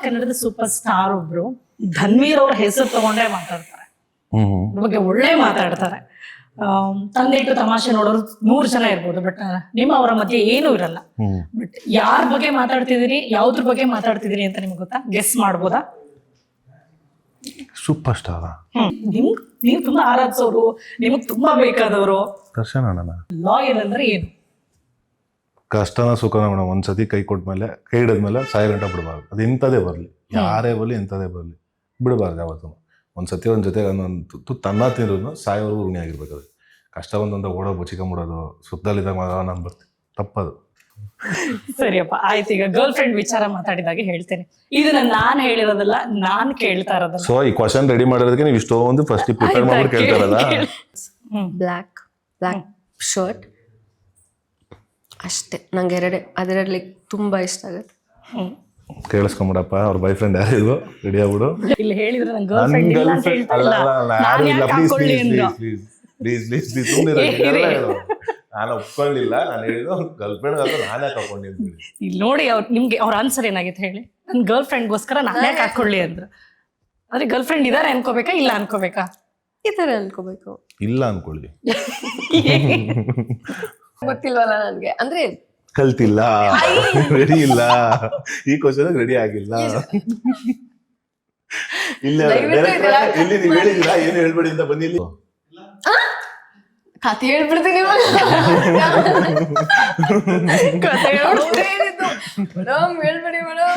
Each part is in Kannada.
ಕನ್ನಡದ ಸೂಪರ್ ಸ್ಟಾರ್ ಒಬ್ರು ಧನ್ವೀರ್ ಅವ್ರ ಹೆಸರು ತಗೊಂಡೇ ಮಾತಾಡ್ತಾರೆ, ಅದ್ರ ಬಗ್ಗೆ ಒಳ್ಳೆ ಮಾತಾಡ್ತಾರೆ. ತಂದೆಟ್ಟು ತಮಾಷೆ ನೋಡೋರು 100 ಜನ ಇರ್ಬೋದು, ಬಟ್ ನಿಮ್ಮ ಅವರ ಮಧ್ಯೆ ಏನೂ ಇರಲ್ಲ. ಬಟ್ ಯಾರ ಬಗ್ಗೆ ಮಾತಾಡ್ತಿದ್ದೀರಿ, ಯಾವ್ದ್ರ ಬಗ್ಗೆ ಮಾತಾಡ್ತಿದ್ದೀರಿ ಅಂತ ನಿಮ್ಗೆ ಗೊತ್ತಾ? ಗೆಸ್ ಮಾಡ್ಬೋದಾ? Super star. ನೀವು ತುಂಬಾ ಆರಾಧಿಸೋರು, ನಿಮಗ್ ತುಂಬಾ ಬೇಕಾದವರು. ದರ್ಶನ್ ಅಣ್ಣ. ಲಾಯಲ್ ಅಂದ್ರೆ ಏನು? ಕಷ್ಟನ ಸುಖನ ಮೇಡಮ್, ಒಂದ್ಸತಿ ಕೈ ಕೊಟ್ಮೇಲೆ ಕೈ ಹಿಡಿದ್ಮೇಲೆ ಸಾಯ ಗಂಟ ಬಿಡಬಾರ್ದು. ಅದು ಎಂಥದೇ ಬರಲಿ, ಯಾರೇ ಬರಲಿ ಎಂಥದೇ ಬರಲಿ ಬಿಡಬಾರ್ದು ಯಾವತ್ತೂ. ಒಂದ್ಸತಿ ಒಂದ್ ಜೊತೆ ತುತ್ತು ತನ್ನ ತಿಂದ್ರು ಸಾಯೋವರೆಗೂ ಋಣಿ ಆಗಿರ್ಬೇಕು. ಅದು ಕಷ್ಟ ಬಂದಂತ ಓಡೋ ಬಚಿಕೊಂಬಿಡೋದು, ಸುತ್ತಲಿದ್ದಾಗ ನಾನು ಬರ್ತೀನಿ, ತಪ್ಪದು. ಸರಿಯಪ್ಪ, ಆಯ್ತು. ಈಗ ಗರ್ಲ್ ಫ್ರೆಂಡ್ ವಿಚಾರ ಮಾತಾಡಿದಾಗ ಹೇಳ್ತೇನೆ, ಇದನ್ನ ನಾನ್ ಹೇಳಿರೋದಲ್ಲ, ನಾನ್ ಕೇಳ್ತಾ ಇರೋದಲ್ಲ. ಸೊ ಈ ಕ್ವಶನ್ ರೆಡಿ ಮಾಡೋದಕ್ಕೆ ನೀವು ಇಷ್ಟೊಂದು ಫಸ್ಟ್ ಪ್ರಿಪೇರ್ ಮಾಡ್ಬಿಟ್ಟು ಕೇಳ್ತಾರಲ್ಲ. ಬ್ಲ್ಯಾಕ್ ಶರ್ಟ್ ಅಷ್ಟೇ, ನಂಗೆ ಅದರಲ್ಲಿ ತುಂಬಾ ಇಷ್ಟ ಆಗುತ್ತೆ. ಕೇಳಿಸ್ಕೊಂಬಿಡಪ್ಪ, ಅವ್ರ ಬಾಯ್ ಫ್ರೆಂಡ್ ಯಾರಿದ್ರು ರೆಡಿ ಆಗ್ಬಿಡು. ಇಲ್ಲಿ ಹೇಳಿದ್ರೆ ನಂಗೆ ಗರ್ಲ್ ಫ್ರೆಂಡ್ ಇಲ್ಲ ಅಂತ ಹೇಳ್ತಾ ಇಲ್ಲ. ನಾನ್ ಯಾಕೆ ಹಾಕೊಳ್ಳಿ ಅಂದ್ರು? ನಾನು ಒಪ್ಕೊಳ್ಳಿಲ್ಲ, ನಾನು ಹೇಳಿದ್ದು ಗರ್ಲ್ ಫ್ರೆಂಡ್ ನಾನು ಯಾಕೆ ಹಾಕೊಂಡಿದ್ದೀನಿ. ಇಲ್ಲಿ ನೋಡಿ, ನಿಮ್ಗೆ ಅವ್ರ ಆನ್ಸರ್ ಏನಾಗಿತ್ತು ಹೇಳಿ? ನನ್ ಗರ್ಲ್ ಫ್ರೆಂಡ್ಗೋಸ್ಕರ ನಾನು ಯಾಕೆ ಹಾಕೊಳ್ಳಿ ಅಂದ್ರು. ಆದ್ರೆ ಗರ್ಲ್ ಫ್ರೆಂಡ್ ಇದಾರೆ ಅನ್ಕೋಬೇಕಾ, ಇಲ್ಲ ಅನ್ಕೋಬೇಕಾ? ಈ ತರ ಅನ್ಕೋಬೇಕು. ಇಲ್ಲ ಅನ್ಕೊಳ್ಳಿ, ಗೊತ್ತಿಲ್ವಲ್ಲ ನನ್ಗೆ, ಅಂದ್ರೆ ಕಲ್ತಿಲ್ಲ, ರೆಡಿ ಇಲ್ಲ, ಈ ಕ್ವಶನ್ ರೆಡಿ ಆಗಿಲ್ಲ. ಇಲ್ಲ ಇಲ್ಲಿ ನೀವು ಹೇಳಿದಿರಾ, ಏನು ಹೇಳ್ಬೇಡಿ ಅಂತ ಬಂದಿಲ್ಲ. ಕತೆ ಹೇಳ್ಬಿಡ್ತೀನಿ ಮೇಡಮ್, ಹೇಳ್ಬೇಡಿ ಮೇಡಮ್.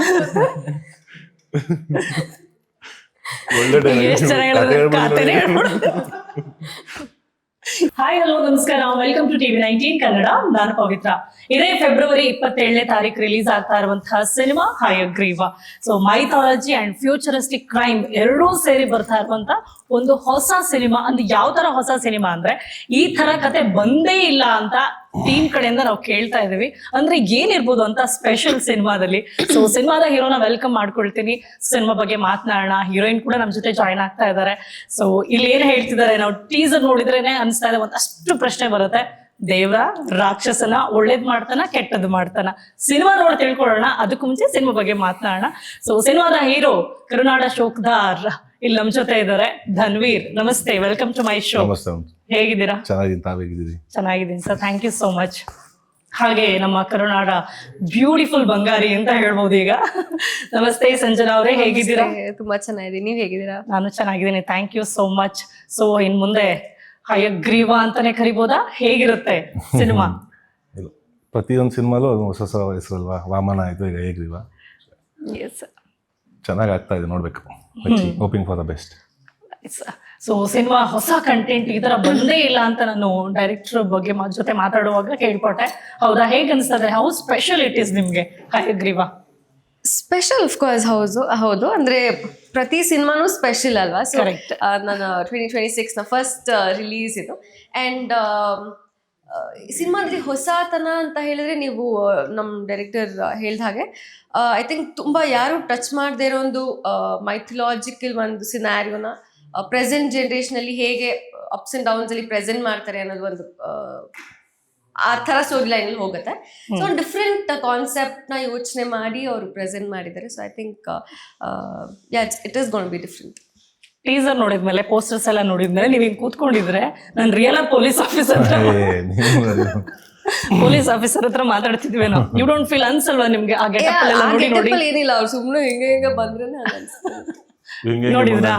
ಒಳ್ಳೆ ಹಾಯ್, ಹಲೋ, ನಮಸ್ಕಾರ, ವೆಲ್ಕಮ್ ಟು ಟಿವಿ 19 ಕನ್ನಡ. ನಾನು ಪವಿತ್ರ. ಇದೇ ಫೆಬ್ರವರಿ 27ನೇ ತಾರೀಕು ರಿಲೀಸ್ ಆಗ್ತಾ ಇರುವಂತಹ cinema Hayagreeva. So mythology and futuristic crime ಎರಡೂ ಸೇರಿ ಬರ್ತಾ ಇರುವಂತ ಒಂದು ಹೊಸ ಸಿನಿಮಾ. ಅಂದ್ರೆ ಯಾವ ತರ ಹೊಸ ಸಿನಿಮಾ ಅಂದ್ರೆ, ಈ ತರ ಕತೆ ಬಂದೇ ಇಲ್ಲ ಅಂತ ಟೀಮ್ ಕಡೆಯಿಂದ ನಾವು ಕೇಳ್ತಾ ಇದೀವಿ. ಅಂದ್ರೆ ಏನಿರ್ಬೋದು ಅಂತ ಸ್ಪೆಷಲ್ ಸಿನಿಮಾದಲ್ಲಿ. ಸೊ ಸಿನಿಮಾದ ಹೀರೋನ ವೆಲ್ಕಮ್ ಮಾಡ್ಕೊಳ್ತೀನಿ, ಸಿನಿಮಾ ಬಗ್ಗೆ ಮಾತನಾಡೋಣ. ಹೀರೋಯಿನ್ ಕೂಡ ನಮ್ ಜೊತೆ ಜಾಯ್ನ್ ಆಗ್ತಾ ಇದ್ದಾರೆ. ಸೊ ಇಲ್ಲಿ ಏನ್ ಹೇಳ್ತಿದ್ದಾರೆ, ನಾವು ಟೀಸರ್ ನೋಡಿದ್ರೇನೆ ಅನ್ಸ್ತಾ ಇದೆ, ಒಂದಷ್ಟು ಪ್ರಶ್ನೆ ಬರುತ್ತೆ. ದೇವ್ರ, ರಾಕ್ಷಸನ, ಒಳ್ಳೇದ್ ಮಾಡ್ತಾನ, ಕೆಟ್ಟದ್ದು ಮಾಡ್ತಾನ? ಸಿನಿಮಾ ನೋಡಿ ತಿಳ್ಕೊಳ್ಳೋಣ. ಅದಕ್ಕೂ ಮುಂಚೆ ಸಿನಿಮಾ ಬಗ್ಗೆ ಮಾತನಾಡೋಣ. ಸೊ ಸಿನಿಮಾದ ಹೀರೋ ಕರುನಾಡ ಶೋಕ್ದಾರ್ ಇಲ್ಲಿ ನಮ್ ಜೊತೆ ಇದ್ದಾರೆ. ಧನ್ವೀರ್, ನಮಸ್ತೆ, ವೆಲ್ಕಮ್ ಟು ಮೈ ಶೋ. ಹೇಗಿದ್ದೀರಾ? ಚೆನ್ನಾಗಿದ್ದೀನಿ sir, thank you so much. ಹಾಗೆ ನಮ್ಮ ಕರುನಾಡ ಬ್ಯೂಟಿಫುಲ್ ಬಂಗಾರಿ ಅಂತ ಹೇಳ್ಬೋದು ಈಗ. ನಮಸ್ತೆ ಸಂಜನಾ ಅವರೇ, ಹೇಗಿದ್ದೀರಾ? ತುಂಬಾ ಚೆನ್ನಾಗಿದೆ, ನೀವ್ ಹೇಗಿದ್ದೀರಾ? ನಾನು ಚೆನ್ನಾಗಿದ್ದೀನಿ, thank you so much. So ಇನ್ ಮುಂದೆ ಹಯಗ್ರೀವ ಅಂತಾನೆ ಕರಿಬೋದಾ? ಹೇಗಿರುತ್ತೆ ಸಿನಿಮಾ? ಪ್ರತಿಯೊಂದು ಸಿನಿಮಾಲು ಹೊಸ ಹೊಸ ಹೆಸರಲ್ವಾ. ವಾಮನ ಆಯ್ತು, ಈಗ ಹಯಗ್ರೀವ. ಚೆನ್ನಾಗಿ ಆಗ್ತಾ ಇದೆ, ನೋಡ್ಬೇಕು. Hoping for the best. So cinema ಹೊಸ ಕಂಟೆಂಟ್ ಈ ತರ ಬಂದೇ ಇಲ್ಲ ಅಂತ ನಾನು ಡೈರೆಕ್ಟರ್ ಬಗ್ಗೆ ಜೊತೆ ಮಾತಾಡುವಾಗ ಕೇಳ್ಪಟ್ಟೆ. ಹೌದಾ? ಹೇಗೆ ಅನ್ಸ್ತದೆ? ಹೌ ಸ್ಪೆಷಲ್ ಇಟ್ ಇಸ್ ನಿಮ್ಗೆ ಹಯಗ್ರೀವ? ಸ್ಪೆಷಲ್ ಆಫ್ ಕೋರ್ಸ್ ಹೌದು. ಅಂದ್ರೆ ಪ್ರತಿ ಸಿನಿಮಾನು ಸ್ಪೆಷಲ್ ಅಲ್ವಾ? ಸೊ ನಾನು 2026 ಫಸ್ಟ್ ರಿಲೀಸ್ ಇದು. ಅಂಡ್ ಸಿನಿಮಾದಲ್ಲಿ ಹೊಸತನ ಅಂತ ಹೇಳಿದ್ರೆ, ನೀವು ನಮ್ಮ ಡೈರೆಕ್ಟರ್ ಹೇಳ್ದ ಹಾಗೆ ಐ ಥಿಂಕ್ ತುಂಬಾ ಯಾರು ಟಚ್ ಮಾಡದೇ ಇರೋ ಒಂದು ಮೈಥಲಾಜಿಕಲ್ ಒಂದು ಸಿನಾರಿಯೋನ ಪ್ರೆಸೆಂಟ್ ಜನರೇಷನ್ ಅಲ್ಲಿ ಹೇಗೆ ಅಪ್ಸ್ ಅಂಡ್ ಡೌನ್ಸ್ ಅಲ್ಲಿ ಪ್ರೆಸೆಂಟ್ ಮಾಡ್ತಾರೆ ಅನ್ನೋದು ಒಂದು ಆ ಥರ ಸ್ಟೋರಿ ಲೈನ್ ಅಲ್ಲಿ ಹೋಗುತ್ತೆ. ಸೊ ಒಂದು ಡಿಫ್ರೆಂಟ್ ಕಾನ್ಸೆಪ್ಟ್ ನ ಯೋಚನೆ ಮಾಡಿ ಅವರು ಪ್ರೆಸೆಂಟ್ ಮಾಡಿದ್ದಾರೆ. So I think it is gonna be different. Teaser ನೋಡಿದ್ಮೇಲೆ, ಪೋಸ್ಟರ್ಸ್ ಎಲ್ಲ ನೋಡಿದ್ಮೇಲೆ ನೀವು ಹಿಂಗ್ ಕೂತ್ಕೊಂಡಿದ್ರೆ ನಾನು ರಿಯಲ್ ಪೊಲೀಸ್ ಆಫೀಸರ್ ಹತ್ರ ಮಾತಾಡ್ತಿದ್ವೇನೋ. ಯು ಡೋಂಟ್ ಫೀಲ್ ಅನ್ಸಲ್ವಾ ನಿಮ್ಗೆ ಆ ಗೆಟಪ್ ಎಲ್ಲ ನೋಡಿ? ಏನಿಲ್ಲ, ಅವ್ರು ಸುಮ್ಮನೆ ಹಿಂಗೆ ಬಂದ್ರೆ ನೋಡಿದ್ರಾ?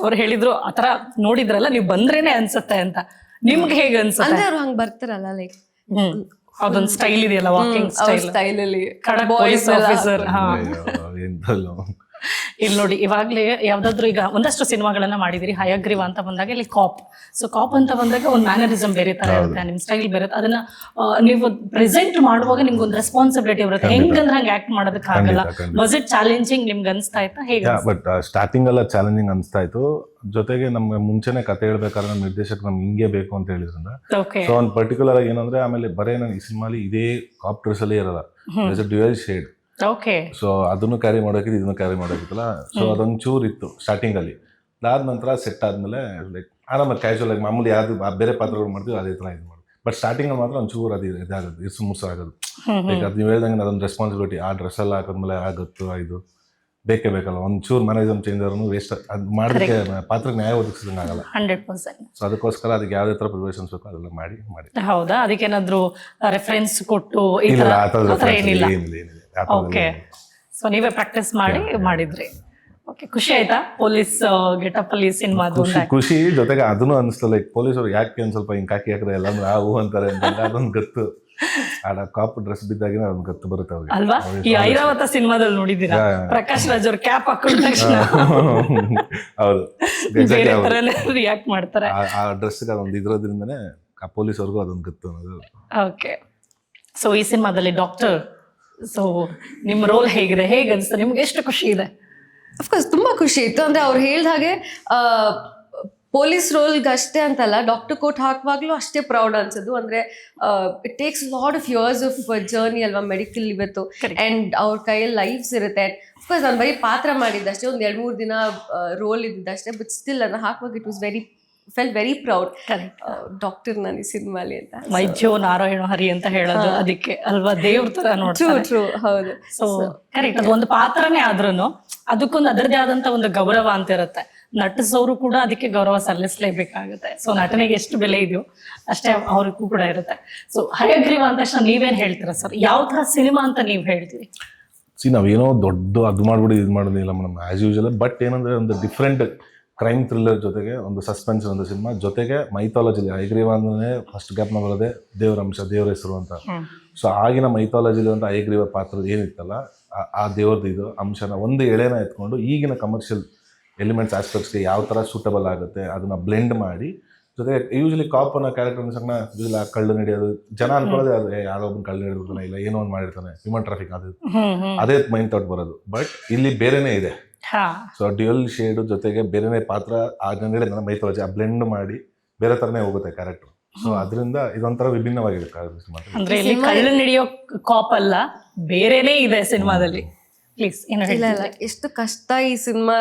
ಅವ್ರು ಹೇಳಿದ್ರು ಆತರ ನೋಡಿದ್ರಲ್ಲ, ನೀವು ಬಂದ್ರೇನೆ ಅನ್ಸುತ್ತೆ ಅಂತ. ನಿಮ್ಗೆ ಹೇಗೆ ಅನ್ಸುತ್ತೆ? ಅಂದ್ರೆ ಅವ್ರು ಹಂಗ್ ಬರ್ತಾರಲ್ಲ, ಲೈಕ್ ಅದೊಂದು ಸ್ಟೈಲ್ ಇದೆಯಲ್ಲ, ವಾಕಿಂಗ್ ಸ್ಟೈಲ್ ಅಲ್ಲಿ ಖಡಕ್ ಪೊಲೀಸ್ ಆಫೀಸರ್. ಇಲ್ಲಿ ನೋಡಿ, ಇವಾಗ್ಲೇ ಯಾವ್ದಾದ್ರು ಈಗ ಒಂದಷ್ಟು ಸಿನಿಮಾಗಳನ್ನ ಮಾಡಿದಿರಿ. ಹಯಗ್ರೀವ ಅಂತ ಬಂದಾಗ ಇಲ್ಲಿ ಕಾಪ್. ಸೊ ಕಾಪ್ ಅಂತ ಬಂದಾಗ ಒಂದು ಮ್ಯಾನರಿಸಮ್ ಬೇರೆ ತರ ಇರುತ್ತೆ, ನಿಮ್ ಸ್ಟೈಲ್ ಬೇರೆ. ಅದನ್ನ ನೀವು ಪ್ರೆಸೆಂಟ್ ಮಾಡುವಾಗ ನಿಮ್ಗೆ ಒಂದು ರೆಸ್ಪಾನ್ಸಿಬಿಲಿಟಿ ಬರುತ್ತೆ. ಹೆಂಗಂದ್ರೆ ಹಂಗೆ ಆಕ್ಟ್ ಮಾಡೋದಕ್ಕೆ ಆಗಲ್ಲ. ವಾಸ್ ಇಟ್ ಚಾಲೆಂಜಿಂಗ್ ನಿಮ್ಗೆ ಅನ್ಸ್ತಾ ಇತ್ತಾ? ಹೇಗೆ? ಬಟ್ ಸ್ಟಾರ್ಟಿಂಗ್ ಎಲ್ಲ ಚಾಲೆಂಜಿಂಗ್ ಅನ್ಸ್ತಾ ಇತ್ತು. ಜೊತೆಗೆ ನಮ್ಗೆ ಮುಂಚೆನೆ ಕತೆ ಹೇಳ್ಬೇಕಾದ್ರೆ ನಮ್ಮ ನಿರ್ದೇಶಕ ನಮ್ಗೆ ಹಿಂಗೆ ಬೇಕು ಅಂತ ಹೇಳಿದ್ರಿಂದ, ಸೊ ಒಂದು ಪರ್ಟಿಕ್ಯುಲರ್ ಆಗಿ ಏನಂದ್ರೆ, ಆಮೇಲೆ ಬರೇ ನಾನು ಈ ಸಿನಿಮಾಲಿ ಇದೇ ಕಾಪ್ ಡ್ರೆಸ್ ಅಲ್ಲೇ ಇರಲ್ಲ, ಡ್ಯುಯಲ್ ಶೇಡ್. ಸೊ ಅದನ್ನು ಕ್ಯಾರಿ ಮಾಡೋಕಿತ್ತು, ಇದನ್ನು ಕ್ಯಾರಿ ಮಾಡೋಕಿತ್ತಲ್ಲ. ಸೊ ಅದೊಂಚೂರು ಇತ್ತು ಸ್ಟಾರ್ಟಿಂಗ್ ಅಲ್ಲಿ. ಅದಾದ ನಂತರ ಸೆಟ್ ಆದ್ಮೇಲೆ ಲೈಕ್ ಆರಾಮಾಗಿ ಕ್ಯಾಶುವಲ್ ಆಗಿ ಮಾಮೂಲಿ ಯಾವ್ದು ಬೇರೆ ಪಾತ್ರಗಳು ಮಾಡ್ತೀವಿ ಅದೇ ತರ ಇದು ಮಾಡ್ತೀವಿ. ಬಟ್ ಸ್ಟಾರ್ಟಿಂಗ್ ಮಾತ್ರ ಒಂಚೂರು ಅದು ಇದಾಗೋದು ಇರ್ಸು ಮುರ್ಸು ಆಗೋದು. ಲೈಕ್ ಅದು ನೀವು ಹೇಳ್ದಂಗೆ ಅದೊಂದು ರೆಸ್ಪಾನ್ಸಿಬಿಲಿಟಿ, ಆ ಡ್ರೆಸ್ ಎಲ್ಲ ಹಾಕಿದ್ಮೇಲೆ ಆಗುತ್ತೋ ಇದು ಬೇಕೇ ಬೇಕಲ್ಲ, ಒಂಚೂರು ಮ್ಯಾನೇಜಮ್ ಚೇಂಜ್ ಆದ್ರೂ ವೇಸ್ಟ್. ಅದು ಮಾಡೋದಕ್ಕೆ ಪಾತ್ರಕ್ಕೆ ನ್ಯಾಯ ಒದಗಿಸಿದಂಗೆ ಆಗಲ್ಲ. 100%. ಸೊ ಅದಕ್ಕೋಸ್ಕರ ಅದಕ್ಕೆ ಯಾವುದೇ ಥರ ಪ್ರಿಪರೇಷನ್ಸ್ ಬೇಕೋ ಅದೆಲ್ಲ ಮಾಡಿ. ಹೌದಾ? ಅದಕ್ಕೇನಾದ್ರು ರೆಫರೆನ್ಸ್ ಕೊಟ್ಟು ಈ ಇಲ್ಲ ತರ ಆ ಥರದ ಆ ಥರ ಏನಿಲ್ಲ? ಏನಿಲ್ಲ ಆ ಥರದ್ದು ಓಕೆ. ಸೊ ನೀವೇ ಪ್ರಾಕ್ಟೀಸ್ ಮಾಡಿದ್ರಿ. ಓಕೆ, ಖುಷಿ ಆಯ್ತಾ ಪೊಲೀಸ್ ಗೆಟಪ್ ಅಲ್ಲಿ ಸಿನಿಮಾದು? ಖುಷಿ ಜೊತೆಗೆ ಅದನ್ನು ಅನಿಸ್ತು, ಲೈಕ್ ಪೊಲೀಸರು ಯಾಕೆ ಒಂದು ಸ್ವಲ್ಪ ಹಿಂಗೆ ಕಾಕಿ ಹಾಕಿದ್ರೆ ಎಲ್ಲ ಹೂ ಅಂತಾರೆ ಅಂತ ಅದೊಂದು ಗೊತ್ತು. ಆಡ ಕಾಪ್ ಡ್ರೆಸ್ ಬಿದ್ದಾಗಿನ ಅದೊಂದು ಗೊತ್ತು ಬರುತ್ತೆ ಅವ್ರಿಗೆ ಅಲ್ವಾ? ಈ ಐರಾವತ ಸಿನಿಮಾದಲ್ಲಿ ನೋಡಿದೀರಾ ಪ್ರಕಾಶ್ ರಾಜ್ ಅವ್ರ ಕ್ಯಾಪ್ ಹಾಕೊಂಡ ತಕ್ಷಣ ಹೌದು ಬೇರೆ ತರನೇ ರಿಯಾಕ್ಟ್ ಮಾಡ್ತಾರೆ. ಆ ಡ್ರೆಸ್ಗೆ ಅದೊಂದು ಇದ್ರೋದ್ರಿಂದನೇ ಆ ಪೊಲೀಸವ್ರಿಗೂ ಅದೊಂದು ಗೊತ್ತು ಅನ್ನೋದು. ಓಕೆ. ಸೊ ಈ ಸಿನಿಮಾದಲ್ಲಿ ಡಾಕ್ಟರ್, ಸೊ ನಿಮ್ಮ ರೋಲ್ ಹೇಗಿದೆ, ಹೇಗೆ ಅನ್ಸುತ್ತೆ ನಿಮ್ಗೆ, ಎಷ್ಟು ಖುಷಿ ಇದೆ? ಅಫ್ಕೋರ್ಸ್ ತುಂಬಾ ಖುಷಿ ಇತ್ತು. ಅಂದ್ರೆ ಅವ್ರು ಹೇಳ್ದ ಹಾಗೆ ಪೊಲೀಸ್ ರೋಲ್ಗೆ ಅಷ್ಟೇ ಅಂತಲ್ಲ, ಡಾಕ್ಟರ್ ಕೋಟ್ ಹಾಕುವಾಗ್ಲೂ ಅಷ್ಟೇ ಪ್ರೌಡ್ ಅನ್ಸೋದು. ಅಂದ್ರೆ it takes lot of years of journey ಅಲ್ವಾ ಮೆಡಿಕಲ್ ಇವತ್ತು. ಅಂಡ್ ಅವ್ರ ಕೈಯಲ್ಲಿ ಲೈಫ್ಸ್ ಇರುತ್ತೆ. ಅಫ್ಕೋರ್ಸ್ ನಾನು ಬರೀ ಪಾತ್ರ ಮಾಡಿದ್ದಷ್ಟೇ, ಒಂದು 2-3 ದಿನ ರೋಲ್ ಇದ್ದಿದ್ದಷ್ಟೇ. ಬಟ್ ಸ್ಟಿಲ್ ಅದನ್ನ ಹಾಕುವಾಗ it was felt very proud doctor ನಾನು ಈ ಸಿನಿಮಾಲಿ ಅಂತ. ಮೈಜೋ ನಾರಾಯಣ ಹರಿ ಅಂತ ಹೇಳೋದು ಅದಕ್ಕೆ ಅಲ್ವಾ, ದೇವ್ರ ತರ ನೋಡ್ತಾರೆ. ಟ್ರೂ, ಹೌದು. ಸೊ ಕರೆಕ್ಟ್, ಅದು ಒಂದು ಪಾತ್ರನೇ ಆದ್ರೂ ಅದಕ್ಕೊಂದು ಅದರದೇ ಆದಂತ ಒಂದು ಗೌರವ ಅಂತ ಇರುತ್ತೆ. ನಟಿಸೋರು ಕೂಡ ಅದಕ್ಕೆ ಗೌರವ ಸಲ್ಲಿಸಲೇಬೇಕಾಗುತ್ತೆ. ಸೊ ನಟನೆಗೆ ಎಷ್ಟು ಬೆಲೆ ಇದೆಯೋ ಅಷ್ಟೇ ಅವ್ರಿಗೂ ಕೂಡ ಇರುತ್ತೆ. ಸೊ ಹಯಗ್ರೀವ ಅಂದ ತಕ್ಷಣ ನೀವೇನ್ ಹೇಳ್ತೀರಾ ಸರ್? ಯಾವ ತರ ಸಿನಿಮಾ ಅಂತ ನೀವ್ ಹೇಳ್ತೀರಿ? ನಾವೇನೋ ದೊಡ್ಡ ಅದು ಮಾಡ್ಬಿಡಿ ಇದು ಮಾಡೋದಿಲ್ಲ ಮೇಡಮ್, ಆಸ್ ಯೂಶುವಲ್. ಬಟ್ ಏನಂದ್ರೆ ಒಂದು ಡಿಫ್ರೆಂಟ್ ಕ್ರೈಮ್ ಥ್ರಿಲ್ಲರ್ ಜೊತೆಗೆ ಒಂದು ಸಸ್ಪೆನ್ಸ್ ಒಂದು ಸಿನಿಮಾ, ಜೊತೆಗೆ ಮೈಥಾಲಜಿಲಿ ಹಯಗ್ರೀವ ಅಂದ್ರೆ ಫಸ್ಟ್ ಗ್ಯಾಪ್ನ ಬರೋದೇ ದೇವರ ಅಂಶ, ದೇವರ ಹೆಸರು ಅಂತ. ಸೊ ಆಗಿನ ಮೈಥಾಲಜಿಲಿ ಅಂತ ಹಯಗ್ರೀವ ಪಾತ್ರ ಏನಿತ್ತಲ್ಲ, ಆ ದೇವ್ರದ್ದು ಇದು ಅಂಶನ ಒಂದು ಎಳೆನ ಎತ್ಕೊಂಡು ಈಗಿನ ಕಮರ್ಷಿಯಲ್ ಎಲಿಮೆಂಟ್ಸ್ ಆಸ್ಪೆಕ್ಟ್ಸ್ಗೆ ಯಾವ ಥರ ಸೂಟಬಲ್ ಆಗುತ್ತೆ ಅದನ್ನು ಬ್ಲೆಂಡ್ ಮಾಡಿ, ಜೊತೆಗೆ ಯೂಶಲಿ ಕಾಪ್ ಅನ್ನೋ ಕ್ಯಾರೆಕ್ಟರ್ ಅನ್ಸಂಗ ಯೂಶಲಿ ಆ ಕಳ್ಳು ನಡೆಯೋದು ಜನ ಅನ್ಕೊಳ್ಳೋದೇ ಅದು, ಯಾರೋ ಒಬ್ಬನ ಕಳ್ಳು ನಡೆದಿರ್ತಾನೆ, ಇಲ್ಲ ಏನೋ ಒಂದು ಮಾಡಿರ್ತಾನೆ, ಹ್ಯೂಮನ್ ಟ್ರಾಫಿಕ್ ಅದು ಅದೇ ಮೈಂಡ್ ಥಾಟ್ ಬರೋದು. ಬಟ್ ಇಲ್ಲಿ ಬೇರೆನೇ ಇದೆ. ಸೊ ಡ್ಯುಯಲ್ ಶೇಡ್ ಜೊತೆಗೆ ಬೇರೆನೇ ಪಾತ್ರ, ಅದನ್ನೇ ನನ್ನ ಮೈಥಾಲಜಿ ಆ ಬ್ಲೆಂಡ್ ಮಾಡಿ ಬೇರೆ ಥರನೇ ಹೋಗುತ್ತೆ ಕ್ಯಾರೆಕ್ಟರ್. ಸೊ ಅದರಿಂದ ಇದೊಂಥರ ವಿಭಿನ್ನವಾಗಿದೆ ಸಿನಿಮಾ. ಅಂದ್ರೆ ಇಲ್ಲಿ ಕಳ್ಳು ನಡೆಯೋ ಕಾಪ್ ಅಲ್ಲ, ಬೇರೆನೇ ಇದೆ ಸಿನಿಮಾದಲ್ಲಿ. ಪ್ಲೀಸ್ ಇಲ್ಲ ಇಲ್ಲ, ಎಷ್ಟು ಕಷ್ಟ ಈ ಸಿನಿಮಾ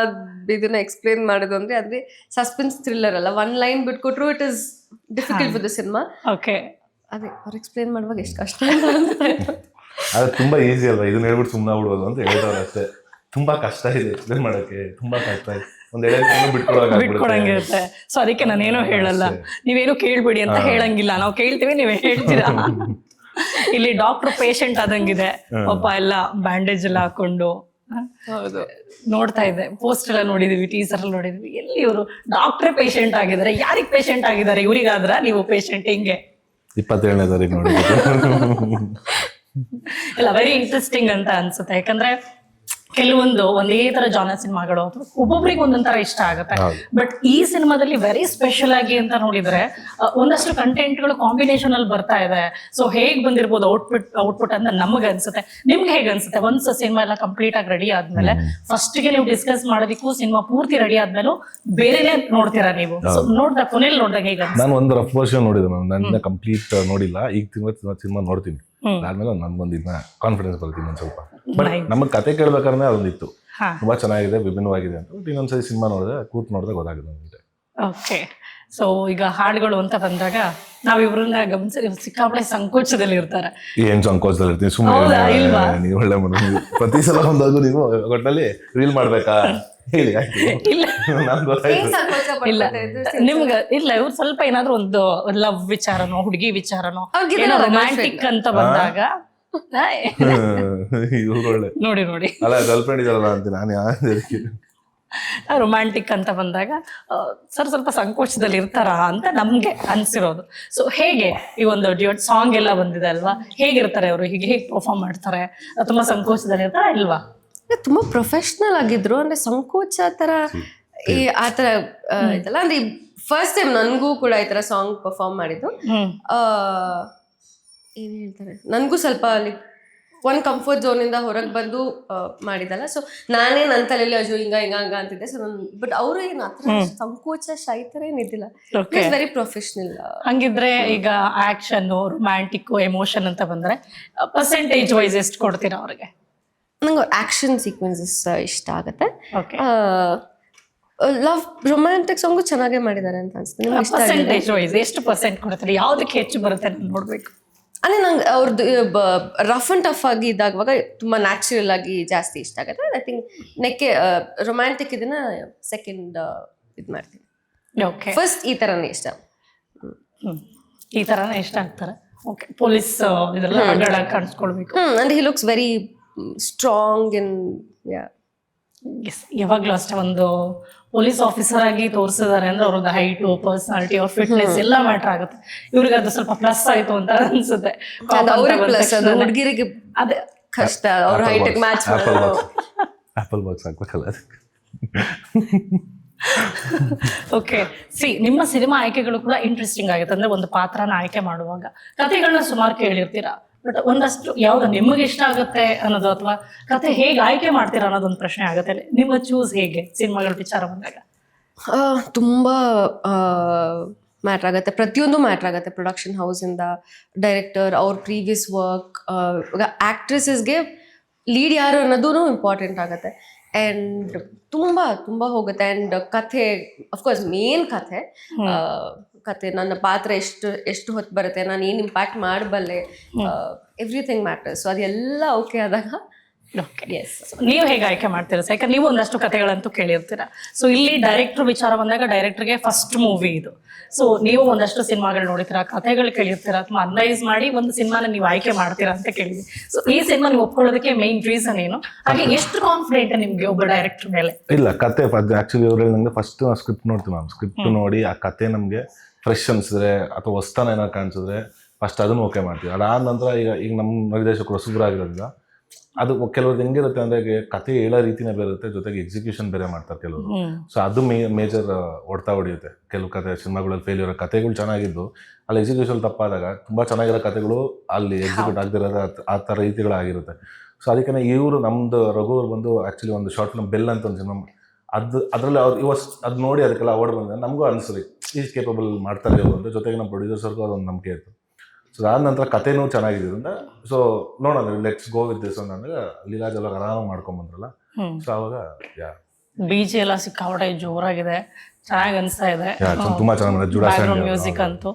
ಇದನ್ನ ಎಕ್ಸ್ಪ್ಲೇನ್ ಮಾಡೋದು. ಅಂದ್ರೆ ಸಸ್ಪೆನ್ಸ್ ಥ್ರಿಲ್ಲರ್ ಅಲ್ಲ, 1 ಲೈನ್ ಬಿಟ್ಕೊಟ್ರು it is difficult for the cinema. Okay. ಅದೇ ಅವ್ರು ಎಕ್ಸ್ಪ್ಲೇನ್ ಮಾಡುವಾಗ ಎಷ್ಟು ಕಷ್ಟ. ಅದು ತುಂಬಾ ಈಸಿ ಅಲ್ವಾ, ಇದನ್ನ ಹೇಳ್ಬಿಟ್ಟು ಸುಮ್ಮನೆ ಬಿಡ್ಬೋದು ಅಂತ ಹೇಳ್ದವ್ರು ಅಷ್ಟೇ. ತುಂಬಾ ಕಷ್ಟ ಇದೆ ಎಕ್ಸ್ಪ್ಲೇನ್ ಮಾಡೋಕ್ಕೆ, ತುಂಬಾ ಕಷ್ಟ ಇದೆ. ಒಂದ್ ಬಿಟ್ಕೊಡಂಗಿರುತ್ತೆ. ಸೊ ಅದಕ್ಕೆ ನಾನೇನೋ ಹೇಳಲ್ಲ, ನೀವೇನು ಕೇಳ್ಬಿಡಿ ಅಂತ ಹೇಳಂಗಿಲ್ಲ. ನಾವು ಕೇಳ್ತೀವಿ, ನೀವೇ ಹೇಳ್ತೀರಾ. ಇಲ್ಲಿ ಡಾಕ್ಟರ್ ಪೇಷಂಟ್ ಆದಂಗಿದೆ, ಪಾಪ ಎಲ್ಲ ಬ್ಯಾಂಡೇಜ್ ಎಲ್ಲ ಹಾಕೊಂಡು. ಹೌದು, ನೋಡ್ತಾ ಇದ್ದೆ, ಪೋಸ್ಟ್ ಎಲ್ಲ ನೋಡಿದ್ವಿ, ಟೀಸರ್ ಎಲ್ಲ ನೋಡಿದ್ವಿ. ಎಲ್ಲಿ ಇವರು ಡಾಕ್ಟರ್ ಪೇಷಂಟ್ ಆಗಿದ್ದಾರೆ, ಯಾರಿಗ್ ಪೇಷಂಟ್ ಆಗಿದ್ದಾರೆ? ಇವ್ರಿಗಾದ್ರ ನೀವು ಪೇಷಂಟ್? ಹಿಂಗೆ 27ನೇ ತಾರೀಕು ನೋಡಿ. ಇಲ್ಲ, ವೆರಿ ಇಂಟ್ರೆಸ್ಟಿಂಗ್ ಅಂತ ಅನ್ಸುತ್ತೆ. ಯಾಕಂದ್ರೆ ಕೆಲವೊಂದು ಒಂದೇ ತರ ಜಾನರ್ ಸಿನಿಮಾಗಳು ಒಬ್ಬೊಬ್ರಿಗೆ ಒಂದೊಂದರ ಇಷ್ಟ ಆಗುತ್ತೆ. ಬಟ್ ಈ ಸಿನಿಮಾದಲ್ಲಿ ವೆರಿ ಸ್ಪೆಷಲ್ ಆಗಿ ಅಂತ ನೋಡಿದ್ರೆ ಒಂದಷ್ಟು ಕಂಟೆಂಟ್ಗಳು ಕಾಂಬಿನೇಷನ್ ಅಲ್ಲಿ ಬರ್ತಾ ಇದೆ. ಸೊ ಹೇಗ್ ಬಂದಿರ್ಬೋದು ಔಟ್ಪುಟ್ ಅಂತ ನಮಗೆ ಅನ್ಸುತ್ತೆ. ನಿಮ್ಗೆ ಹೇಗ್ ಅನ್ಸುತ್ತೆ? ಒಂದ್ಸ ಸಿನಿಮಾ ಎಲ್ಲ ಕಂಪ್ಲೀಟ್ ಆಗಿ ರೆಡಿ ಆದ್ಮೇಲೆ ಫಸ್ಟ್ ಗೆ ನೀವು ಡಿಸ್ಕಸ್ ಮಾಡೋದಕ್ಕೂ ಸಿನಿಮಾ ಪೂರ್ತಿ ರೆಡಿ ಆದ್ಮೇಲೆ ಬೇರೆನೆ ನೋಡ್ತೀರಾ ನೀವು? ನೋಡ್ದಾಗ ಕೊನೆಯಲ್ಲಿ ನೋಡಿದಾಗ ಹೇಗ? ನಾನು ಒಂದು ರಫ್ ವರ್ಷನ್ ನೋಡಿದೆ ಮ್ಯಾಮ್, ನನ್ನ ಕಂಪ್ಲೀಟ್ ನೋಡಿಲ್ಲ. ಈಗ ಸಿನಿಮಾ ನೋಡ್ತೀನಿ, ಆದ್ಮೇಲೆ ನನ್ಗೊಂದು ಇದನ್ನ ಕಾನ್ಫಿಡೆನ್ಸ್ ಬರ್ತೀನಿ ಒಂದು ಸ್ವಲ್ಪ. ಬಟ್ ನಮಗೆ ಕತೆ ಕೇಳ್ಬೇಕಾದ್ರೆ ಅದೊಂದಿತ್ತು, ತುಂಬಾ ಚೆನ್ನಾಗಿದೆ, ವಿಭಿನ್ನವಾಗಿದೆ ಅಂತ. ಬಟ್ ಇನ್ನೊಂದ್ಸರಿ ಸಿನಿಮಾ ನೋಡಿದ್ರೆ ಕೂತ್ ಗೊತ್ತಾಗಿದೆ ನಮಗೆ. ಓಕೆ. ಸೊ ಈಗ ಹಾಡುಗಳು ಅಂತ ಬಂದಾಗ ನಾವಿಬ್ರನ್ನ ಗಮನಿಸಿ ಸಿಕ್ಕಾಪಟ್ಟೆ ಸಂಕೋಚದಲ್ಲಿ ಇರ್ತಾರೆ. ಏನ್ ಸಂಕೋಚದಲ್ಲಿ ಇರ್ತೀನಿ? ಸುಮ್ಮನೆ ನೀವು ಒಳ್ಳೆ ಪ್ರತಿ ಸಲ ಬಂದಾಗ ನೀವು ಒಟ್ಟಲ್ಲಿ ರೀಲ್ ಮಾಡ್ಬೇಕಾ ಹೇಳಿ? ಇಲ್ಲ ನಿಮ್ಗೆ ಇಲ್ಲ, ಇವ್ರು ಸ್ವಲ್ಪ ಏನಾದ್ರು ಒಂದು ಲವ್ ವಿಚಾರನೋ ಹುಡುಗಿ ವಿಚಾರನೋ ಏನೋ ರೊಮ್ಯಾಂಟಿಕ್ ಅಂತ ಬಂದಾಗ ನೋಡಿ ಅಲ್ಲ ಗರ್ಲ್ ಫ್ರೆಂಡ್ ಇದಾರಲ್ಲ ಅಂತ ನಾನು ರೊಮ್ಯಾಂಟಿಕ್ ಅಂತ ಬಂದಾಗ ಸ್ವಲ್ಪ ಸಂಕೋಚದಲ್ಲಿ ಇರ್ತಾರ ಅಂತ ನಮ್ಗೆ ಅನ್ಸಿರೋದು. ಸೊ ಹೇಗೆ ಈ ಒಂದು ಡ್ಯೂಯಟ್ ಸಾಂಗ್ ಎಲ್ಲ ಬಂದಿದೆ ಅಲ್ವಾ, ಹೇಗಿರ್ತಾರೆ ಅವರು? ಹೇಗೆ ಪರ್ಫಾರ್ಮ್ ಮಾಡ್ತಾರೆ? ತುಂಬಾ ಸಂಕೋಚದಲ್ಲಿ ಇರ್ತಾರ ಇಲ್ವಾ? ತುಂಬಾ ಪ್ರೊಫೆಷನಲ್ ಆಗಿದ್ರು. ಅಂದ್ರೆ ಸಂಕೋಚ ತರ ಆ ತರ ಇದಲ್ಲ. ಅಂದ್ರೆ ಫಸ್ಟ್ ಟೈಮ್ ನನ್ಗೂ ಕೂಡ ಈ ತರ ಸಾಂಗ್ ಪರ್ಫಾರ್ಮ್ ಮಾಡಿದ್ದು. ಏನ್ ಹೇಳ್ತಾರೆ, ನನ್ಗೂ ಸ್ವಲ್ಪ ಲೈಕ್ ಒಂದ್ ಕಂಫರ್ಟ್ ಝೋನ್ ಇಂದ ಹೊರಗೆ ಬಂದು ಮಾಡಿದಲ್ಲ. ಸೊ ನಾನೇ ನನ್ನ ತಲೆಯಲ್ಲಿ ಅಜು ಹಿಂಗ ಅಂತಿದ್ದೆ. ಸೊ ಬಟ್ ಅವರು ಏನು ಆತರ ಸಂಕೋಚ ಶೈ ತರ ಏನಿದ್ದಿಲ್ಲ, ವೆರಿ ಪ್ರೊಫೆಷನಲ್. ಹಂಗಿದ್ರೆ ಈಗ ಆಕ್ಷನ್, ರೊಮ್ಯಾಂಟಿಕ್, ಎಮೋಷನ್ ಅಂತ ಬಂದ್ರೆ ಪರ್ಸೆಂಟೇಜ್ ವೈಸ್ ಎಷ್ಟು ಕೊಡ್ತೀರಾ ಅವ್ರಿಗೆ? ನಂಗೆ ಆಕ್ಷನ್ ಸೀಕ್ವೆನ್ಸಸ್ ಇಷ್ಟ ಆಗುತ್ತೆ. ಲವ್ ರೊಮ್ಯಾಂಟಿಕ್ ಸಾಂಗು ಚೆನ್ನಾಗೇ ಮಾಡಿದ್ದಾರೆ ಅಂತ ಅನ್ಸುತ್ತೆ. ನಿಮ್ಗೆ ಇಷ್ಟ ಆಗಿದೆ? ಪರ್ಸೆಂಟೇಜ್ ವೈಸ್ ಎಷ್ಟು ಪರ್ಸೆಂಟ್ ಕೊಡ್ತಾರೆ, ಯಾವ್ದಕ್ಕೆ ಹೆಚ್ಚು ಬರುತ್ತೆ ಅಂತ ನೋಡ್ಬೇಕು. ಅಂದ್ರೆ ನಂಗೆ ಅವ್ರದ್ದು ರಫ್ ಅಂಡ್ ಟಫ್ ಆಗಿ ಇದ್ದಾಗುವಾಗ ತುಂಬಾ ನ್ಯಾಚುರಲ್ ಆಗಿ ಜಾಸ್ತಿ ಇಷ್ಟ ಆಗುತ್ತೆ. ಐ ಥಿಂಕ್ ನೆಕ್ಕೆ ರೊಮ್ಯಾಂಟಿಕ್ ಇದನ್ನ ಸೆಕೆಂಡ್ ಇದು ಮಾಡ್ತೀನಿ. ಓಕೆ, ಫಸ್ಟ್ ಈ ತರನೇ ಇಷ್ಟ. ಈ ತರನೇ ಇಷ್ಟ ಆಗ್ತಾರೆ. ಓಕೆ, ಪೊಲೀಸ್ ಇದೆಲ್ಲ ಅಡ್ಡ ಕಾಣಿಸ್ಕೊಳ್ಬೇಕು. ಅಂದ್ರೆ he looks very strong and ಯಾವಾಗ್ಲೂ ಅಷ್ಟೇ, ಒಂದು ಪೊಲೀಸ್ ಆಫೀಸರ್ ಆಗಿ ತೋರಿಸಿದ್ದಾರೆ ಅಂದ್ರೆ ಅವ್ರದ್ದು ಹೈಟು, ಪರ್ಸನಾಲಿಟಿ, ಅವ್ರ ಫಿಟ್ನೆಸ್ ಎಲ್ಲ ಮ್ಯಾಟರ್ ಆಗುತ್ತೆ. ಇವ್ರಿಗೆ ಅದು ಸ್ವಲ್ಪ ಪ್ಲಸ್ ಆಯ್ತು ಅಂತ ಅನ್ಸುತ್ತೆ. ಅವ್ರಿಗೆ ಪ್ಲಸ್, ಅದು ಹುಡುಗಿರಿಗೆ ಅದೇ ಕಷ್ಟ ಅವ್ರ ಹೈಟ್ ಮ್ಯಾಚ್ ಆಪಲ್ ಬಾಕ್ಸ್ ಹಾಕ್ಬೇಕಲ್ಲ. ಓಕೆ, ನಿಮ್ಮ ಸಿನಿಮಾ ಆಯ್ಕೆಗಳು ಕೂಡ ಇಂಟ್ರೆಸ್ಟಿಂಗ್ ಆಗುತ್ತೆ. ಅಂದ್ರೆ ಒಂದು ಪಾತ್ರನ ಆಯ್ಕೆ ಮಾಡುವಾಗ ಕಥೆಗಳನ್ನ ಸುಮಾರು ಕೇಳಿರ್ತೀರಾ, ಬಟ್ ಒಂದಷ್ಟು ಯಾವ್ದು ನಿಮಗೆ ಇಷ್ಟ ಆಗುತ್ತೆ ಅನ್ನೋದು, ಅಥವಾ ಕತೆ ಹೇಗೆ ಆಯ್ಕೆ ಮಾಡ್ತೀರಾ ಅನ್ನೋದೊಂದು ಪ್ರಶ್ನೆ ಆಗುತ್ತೆ. ನಿಮ್ಮ ಚೂಸ್ ಹೇಗೆ ಸಿನಿಮಾಗಳ ವಿಚಾರ ಬಂದಾಗ? ತುಂಬಾ ಮ್ಯಾಟ್ರ್ ಆಗುತ್ತೆ, ಪ್ರತಿಯೊಂದು ಮ್ಯಾಟ್ರ್ ಆಗುತ್ತೆ. ಪ್ರೊಡಕ್ಷನ್ ಹೌಸಿಂದ, ಡೈರೆಕ್ಟರ್, ಅವ್ರ ಪ್ರೀವಿಯಸ್ ವರ್ಕ್, ಆಕ್ಟ್ರೆಸಸ್ಗೆ ಲೀಡ್ ಯಾರು ಅನ್ನೋದು ಇಂಪಾರ್ಟೆಂಟ್ ಆಗುತ್ತೆ. ಆ್ಯಂಡ್ ತುಂಬ ಹೋಗುತ್ತೆ. ಆ್ಯಂಡ್ ಕಥೆ, ಅಫ್ಕೋರ್ಸ್ ಮೇನ್ ಕಥೆ ನನ್ನ ಪಾತ್ರ ಎಷ್ಟು ಹೊತ್ತು ಬರುತ್ತೆ, ನಾನು ಏನು ಇಂಪ್ಯಾಕ್ಟ್ ಮಾಡಬಲ್ಲೆ, ಎವ್ರಿಥಿಂಗ್ ಮ್ಯಾಟರ್ಸ್. ಸೊ ಅದೆಲ್ಲ ಓಕೆ ಆದಾಗ ಎಸ್. ನೀವು ಹೇಗೆ ಆಯ್ಕೆ ಮಾಡ್ತೀರಾ? ಯಾಕಂದ್ರೆ ನೀವು ಒಂದಷ್ಟು ಕಥೆಗಳಂತೂ ಕೇಳಿರ್ತೀರಾ. ಸೊ ಇಲ್ಲಿ ಡೈರೆಕ್ಟರ್ ವಿಚಾರ ಬಂದಾಗ ಡೈರೆಕ್ಟರ್ಗೆ ಫಸ್ಟ್ ಮೂವಿ ಇದು. ಸೊ ನೀವು ಒಂದಷ್ಟು ಸಿನಿಮಾಗಳು ನೋಡಿರ್ತೀರಾ, ಕಥೆಗಳು ಕೇಳಿರ್ತೀರಾ, ಅಥವಾ ಅನಲೈಸ್ ಮಾಡಿ ಒಂದು ಸಿನಿಮಾನ ನೀವು ಆಯ್ಕೆ ಮಾಡ್ತೀರಾ ಅಂತ ಕೇಳಿದ್ವಿ. ಸೊ ಈ ಸಿನಿಮಾ ನೀವು ಒಪ್ಕೊಳ್ಳೋದಕ್ಕೆ ಮೈನ್ ರೀಸನ್ ಏನು? ಹಾಗೆ ಎಷ್ಟು ಕಾನ್ಫಿಡೆಂಟ್ ನಿಮ್ಗೆ ಒಬ್ಬ ಡೈರೆಕ್ಟರ್ ಮೇಲೆ? ಇಲ್ಲ, ಕತೆ ಆಕ್ಚುಲಿ ಅವ್ರು ಹೇಳಿದಂಗೆ ಫಸ್ಟ್ ಸ್ಕ್ರಿಪ್ಟ್ ನೋಡ್ತೀವಿ ಮ್ಯಾಮ್. ಸ್ಕ್ರಿಪ್ಟ್ ನೋಡಿ ಆ ಕತೆ ನಮಗೆ ಫ್ರೆಶ್ ಅನ್ಸಿದ್ರೆ ಅಥವಾ ಹೊಸ್ತಾನ ಏನಾರು ಕಾಣಿಸಿದ್ರೆ ಫಸ್ಟ್ ಅದನ್ನು ಓಕೆ ಮಾಡ್ತೀವಿ. ಅದಾದ ನಂತರ ಈಗ ನಮ್ಮ ನಿರ್ದೇಶಕರು ಹೊಸಬ್ರಾಗಿರೋದ್ರಿಂದ ಅದು ಕೆಲವ್ರದ್ದು ಹೆಂಗಿರುತ್ತೆ ಅಂದರೆ ಕತೆ ಹೇಳೋ ರೀತಿನೇ ಬೇರೆ ಇರುತ್ತೆ, ಜೊತೆಗೆ ಎಕ್ಸಿಕ್ಯೂಷನ್ ಬೇರೆ ಮಾಡ್ತಾರೆ ಕೆಲವರು. ಸೊ ಅದು ಮೇಜರ್ ಹೊಡೆಯುತ್ತೆ. ಕೆಲವು ಕತೆ ಸಿನಿಮಾಗಳಲ್ಲಿ ಫೇಲ್ಯೂರ್, ಕತೆಗಳು ಚೆನ್ನಾಗಿದ್ದು ಅಲ್ಲಿ ಎಕ್ಸಿಕ್ಯೂಷನ್ ತಪ್ಪಾದಾಗ ತುಂಬ ಚೆನ್ನಾಗಿರೋ ಕತೆಗಳು ಅಲ್ಲಿ ಎಕ್ಸಿಕ್ಯೂಟ್ ಆಗದಿರೋದು ಆ ಥರ ರೀತಿಗಳಾಗಿರುತ್ತೆ. ಸೊ ಅದಕ್ಕೆ ಇವರು ನಮ್ಮದು ರಘುವರು ಬಂದು ಆ್ಯಕ್ಚುಲಿ ಒಂದು ಶಾರ್ಟ್ ಫಿಲ್ಮ್ ಬೆಲ್ ಅಂತ ಒಂದು ಸಿನಿಮಾ, ಅದರಲ್ಲಿ ಅವ್ರು ಅದು ನೋಡಿ ಅದಕ್ಕೆಲ್ಲ ಅವಾರ್ಡ್ ಬಂದರೆ ನಮಗೂ ಅನಿಸ್ರಿ ಈಸ್ ಕೇಪಬಲ್ ಮಾಡ್ತಾರೆ ಇವರು ಅಂತ. ಜೊತೆಗೆ ನಮ್ಮ ಪ್ರೊಡ್ಯೂಸರ್ಗೂ ಅದೊಂದು ನಂಬಿಕೆ ಇತ್ತು. ಸೊ ಅದಾದ ನಂತರ ಕಥೆನೂ ಚೆನ್ನಾಗಿದ್ದರಿಂದ ಸೊ ನೋಡೋಣ ಲೆಟ್ಸ್ ಗೋ ವಿತ್ ದಿಸ್ ಅಂತಂದ್ರೆ ಲೀಲಾಜ್ ಎಲ್ಲ ಆರಾಮಾಗಿ ಮಾಡ್ಕೊಂಬಂದ್ರಲ್ಲ. ಸೊ ಅವಾಗ ಬೀಜಿ ಎಲ್ಲ ಸಿಕ್ಕಾಪಟ್ಟೆ ಜೋರಾಗಿದೆ, ಚೆನ್ನಾಗಿ ಅನಿಸ್ತಾ ಇದೆ. ತುಂಬಾ ಚೆನ್ನಾಗಿ ಬ್ಯಾಕ್ಗ್ರೌಂಡ್ ಮ್ಯೂಸಿಕ್ ಅಂತೂ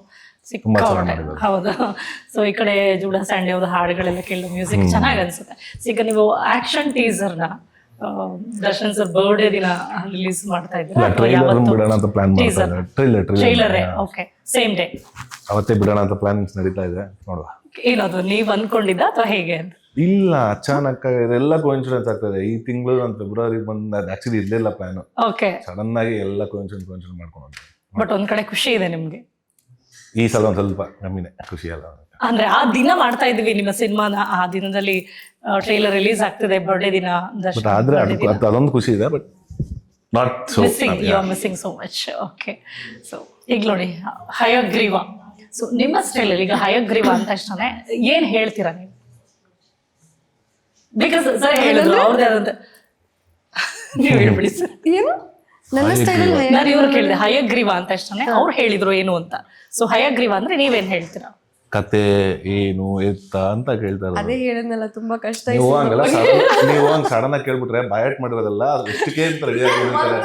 ಸಿಕ್ಕಾಪಟ್ಟೆ. ಹೌದು. ಸೊ ಈ ಕಡೆ ಜೂಡಾ ಸ್ಯಾಂಡಿ ಅವ್ರ ಹಾಡುಗಳೆಲ್ಲ ಕೇಳೋ ಮ್ಯೂಸಿಕ್ ಚೆನ್ನಾಗಿ ಅನ್ಸುತ್ತೆ. ಸೊ ಈಗ ನೀವು ಆಕ್ಷನ್ ಟೀಸರ್ನ ದರ್ಶನ್ ಸರ್ ಬರ್ಡೇ ದಿನ ರಿಲೀಸ್ ಮಾಡ್ತಾ ಇದ್ದಾರೆ. ಸೇಮ್ ಡೇ ಅವತ್ತೇ ಬಿಡೋಣ ಅಂತ ಪ್ಲಾನಿಂಗ್ಸ್ ನಡೀತಾ ಇದೆ, ನೋಡುವ. ಏನದು ನೀವು ಅನ್ಕೊಂಡಿದ್ದ ಅಥವಾ ಹೇಗೆ ಅಂತ? ಇಲ್ಲ, ಅಚಾನಕ್ ಇದೆಲ್ಲ ಕೋಇನ್ಸಿಡೆನ್ಸ್ ಆಗ್ತದೆ. ಈ ತಿಂಗಳು ನಾನು ಫೆಬ್ರವರಿ ಬಂದ ಆಕ್ಚುಲಿ ಇರ್ಲಿಲ್ಲ ಪ್ಲಾನ್. ಓಕೆ, ಸಡನ್ ಆಗಿ ಎಲ್ಲ ಕೋಇನ್ಸಿಡೆನ್ಸ್ ಮಾಡ್ಕೊಂಡು. ಬಟ್ ಒಂದ್ ಕಡೆ ಖುಷಿ ಇದೆ ನಿಮ್ಗೆ ಈ ಸಲ ಒಂದ್ ಸ್ವಲ್ಪ ಕಮ್ಮಿನೇ ಖುಷಿ ಅಲ್ಲ. ಅಂದ್ರೆ ಆ ದಿನ ಮಾಡ್ತಾ ಇದ್ವಿ ನಿಮ್ಮ ಸಿನಿಮಾನ, ಆ ದಿನದಲ್ಲಿ ಟ್ರೈಲರ್ ರಿಲೀಸ್ ಆಗ್ತಿದೆ ಬರ್ಡೇ ದಿನ. ಆದ್ರೆ ಅದೊಂದು ಖುಷಿ ಇದೆ, but not so missing so much. Okay, so ಈಗ ನೋಡಿ ಹಯಗ್ರೀವ. ಸೊ ನಿಮ್ಮ ಸ್ಟೈಲಲ್ಲಿ ಈಗ ಹಯಗ್ರೀವ ಅಂತ ಅಷ್ಟೇ ಏನ್ ಹೇಳ್ತೀರಾ ನೀವು? ಬಿಕಾಸ್ ಸರ್ ಹೇಳಿದ್ರು ಅವ್ರದ್ದೇ ಆದಂತ ನೀವು ಹೇಳ್ಬಿಡಿ ಸರ್. ಏನು ನನ್ನ ಸ್ಟೈಲಲ್ಲಿ ನಾನು ಇವ್ರು ಕೇಳಿದೆ ಹಯಗ್ರೀವ ಅಂತ ಅಷ್ಟೇ, ಅವ್ರು ಹೇಳಿದ್ರು ಏನು ಅಂತ. ಸೊ ಹಯಗ್ರೀವ ಅಂದ್ರೆ ನೀವೇನ್ ಹೇಳ್ತೀರಾ? ಕತೆ ಏನು ಎತ್ತ ಅಂತ ಕೇಳ್ತಾರೆ. ಅದೇ ಹೇಳಿದ್ನಲ್ಲ, ತುಂಬಾ ಕಷ್ಟ. ನೀವು ಹಂಗಲ್ಲ, ನೀವು ಹಂಗ್ ಸಡನ್ ಆಗಿ ಕೇಳ್ಬಿಟ್ರೆ ಬಯಾಟ್ ಮಾಡಿರೋದಲ್ಲ ಎಷ್ಟಕ್ಕೆ ಅಂತ ರೆಡಿ ಆಗಿರ್ತಾರೆ.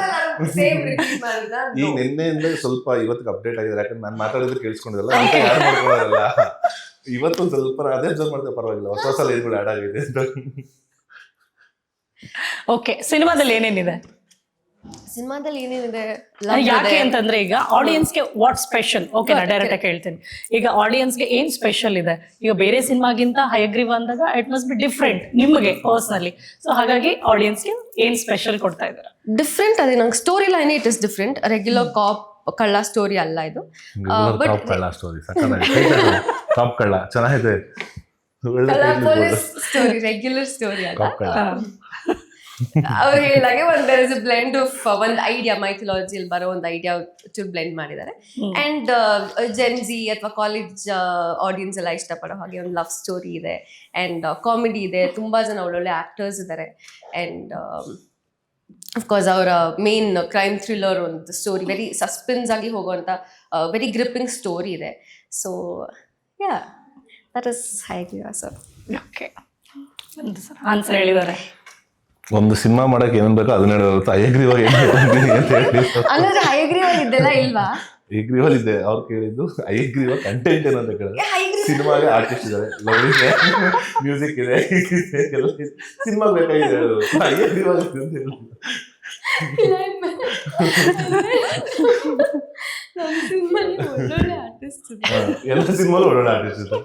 ಈಗ ನಿನ್ನೆಯಿಂದ ಸ್ವಲ್ಪ ಇವತ್ತಿಗೆ ಅಪ್ಡೇಟ್ ಆಗಿದ್ದಾರೆ, ಯಾಕಂದ್ರೆ ನಾನು ಮಾತಾಡಿದ್ರೆ ಕೇಳಿಸ್ಕೊಂಡಿರಲ್ಲ ಅಂತ ಯಾರು ಮಾಡ್ಕೊಳ್ಳೋದಲ್ಲ. ಇವತ್ತು ಸ್ವಲ್ಪ ಅದೇ ಅಬ್ಸರ್ವ್ ಮಾಡಿದ್ರೆ ಪರವಾಗಿಲ್ಲ, ಹೊಸ ಸಲ ಇದ್ಗಳು ಆಡ್ ಆಗಿದೆ ಅಂತ. ಓಕೆ, ಸಿನಿಮಾದಲ್ಲಿ ಏನೇನಿದೆ? ಸಿನಿಮಾದಲ್ಲಿ ಏನೇನಿದೆ ಯಾಕೆ ಅಂತಂದ್ರೆ ಈಗ ಆಡಿಯನ್ಸ್ಗೆ ವಾಟ್ ಸ್ಪೆಷಲ್? ಓಕೆ, ನಾ ಡೈರೆಕ್ಟ್ ಆಗಿ ಹೇಳ್ತೀನಿ. ಈಗ ಆಡಿಯನ್ಸ್ಗೆ ಏನ್ ಸ್ಪೆಷಲ್ ಇದೆ? ಈಗ ಬೇರೆ ಸಿನಿಮಾಗಿಂತ ಹಯಗ್ರೀವ ಅಂದಾಗ ಇಟ್ ಮಸ್ಟ್ ಬಿ ಡಿಫ್ರೆಂಟ್ ನಿಮಗೆ ಪರ್ಸನಲಿ. ಸೊ ಹಾಗಾಗಿ ಆಡಿಯನ್ಸ್ಗೆ ಏನ್ ಸ್ಪೆಷಲ್ ಕೊಡ್ತಾ ಇದ್ದಾರೆ? ಡಿಫ್ರೆಂಟ್ ಅದೇ, ನಂಗೆ story line it is different. Regular cop ಕಳ್ಳ ಸ್ಟೋರಿ ಅಲ್ಲ ಇದು. ಟಾಪ್ ಕಳ್ಳ ಸ್ಟೋರಿ ಟಾಪ್ ಕಳ್ಳ ಚೆನ್ನಾಗಿದೆ. ಪೊಲೀಸ್ ಸ್ಟೋರಿ, ರೆಗ್ಯುಲರ್ ಸ್ಟೋರಿ ಅಲ್ಲ. ಅವ್ರು ಹೇಳಿದಾಗೆ ಒಂದು ಇಸ್ ಬ್ಲೆಂಡ್ ಆಫ್ ಒಂದು ಐಡಿಯಾ, ಮೈಥಾಲಜಿಯಲ್ಲಿ ಬರೋ ಒಂದು ಐಡಿಯಾ ಚೂರು ಬ್ಲೆಂಡ್ ಮಾಡಿದ್ದಾರೆ. ಅಂಡ್ ಜೆನ್ಜಿ ಅಥವಾ ಕಾಲೇಜ್ ಆಡಿಯನ್ಸ್ ಎಲ್ಲ ಇಷ್ಟಪಡೋ ಹಾಗೆ ಒಂದು ಲವ್ ಸ್ಟೋರಿ ಇದೆ, ಅಂಡ್ ಕಾಮಿಡಿ ಇದೆ, ತುಂಬಾ ಜನ ಒಳ್ಳೊಳ್ಳೆ ಆಕ್ಟರ್ಸ್ ಇದ್ದಾರೆ. ಅಂಡ್ ಅಫ್ಕೋರ್ಸ್ ಅವರ ಮೇನ್ ಕ್ರೈಮ್ ಥ್ರಿಲ್ಲರ್ ಒಂದು ಸ್ಟೋರಿ, ವೆರಿ ಸಸ್ಪೆನ್ಸ್ ಆಗಿ ಹೋಗುವಂತ ವೆರಿ ಗ್ರಿಪ್ಪಿಂಗ್ ಸ್ಟೋರಿ ಇದೆ. So yeah, that is Hayagriva sir. Okay, answer ಹೇಳಿದ್ದಾರೆ. ಒಂದು ಸಿನಿಮಾ ಮಾಡಕ್ಕೆ ಏನೇನ್ ಬೇಕೋ ಅದನ್ನ ಹೇಳೋದು ಹಯಗ್ರೀವಾಗ ಏನ್ ಬೇಕು ಅಂತ ಹೇಳಿ ಹಂಗಂದ್ರೆ ಹಯಗ್ರೀವಾಗ ಇದ್ದೆಲ್ಲ ಇಲ್ವಾ? ಹಯಗ್ರೀವಲ್ ಇದೆ. ಅವ್ರು ಕೇಳಿದ್ದು ಹಯಗ್ರೀವ ಕಂಟೆಂಟ್ ಏನಂತ ಕೇಳಿದ್ರೆ ಸಿನಿಮಾಗೆ ಆರ್ಟಿಸ್ಟ್ ಇದಾರೆ, ಲವ್ ಇದೆ, ಮ್ಯೂಸಿಕ್ ಇದೆ, ಎಲ್ಲ ಸಿನಿಮಾ ಬೇಕಾಗಿದೆ. ಹಯಗ್ರೀವಾಗ ಅಂತ ಹೇಳಿ ಎಲ್ಲ ಸಿನಿಮಾಲು ಒಳ್ಳೊಳ್ಳೆ ಆರ್ಟಿಸ್ಟ್ ಇದ್ದಾರೆ.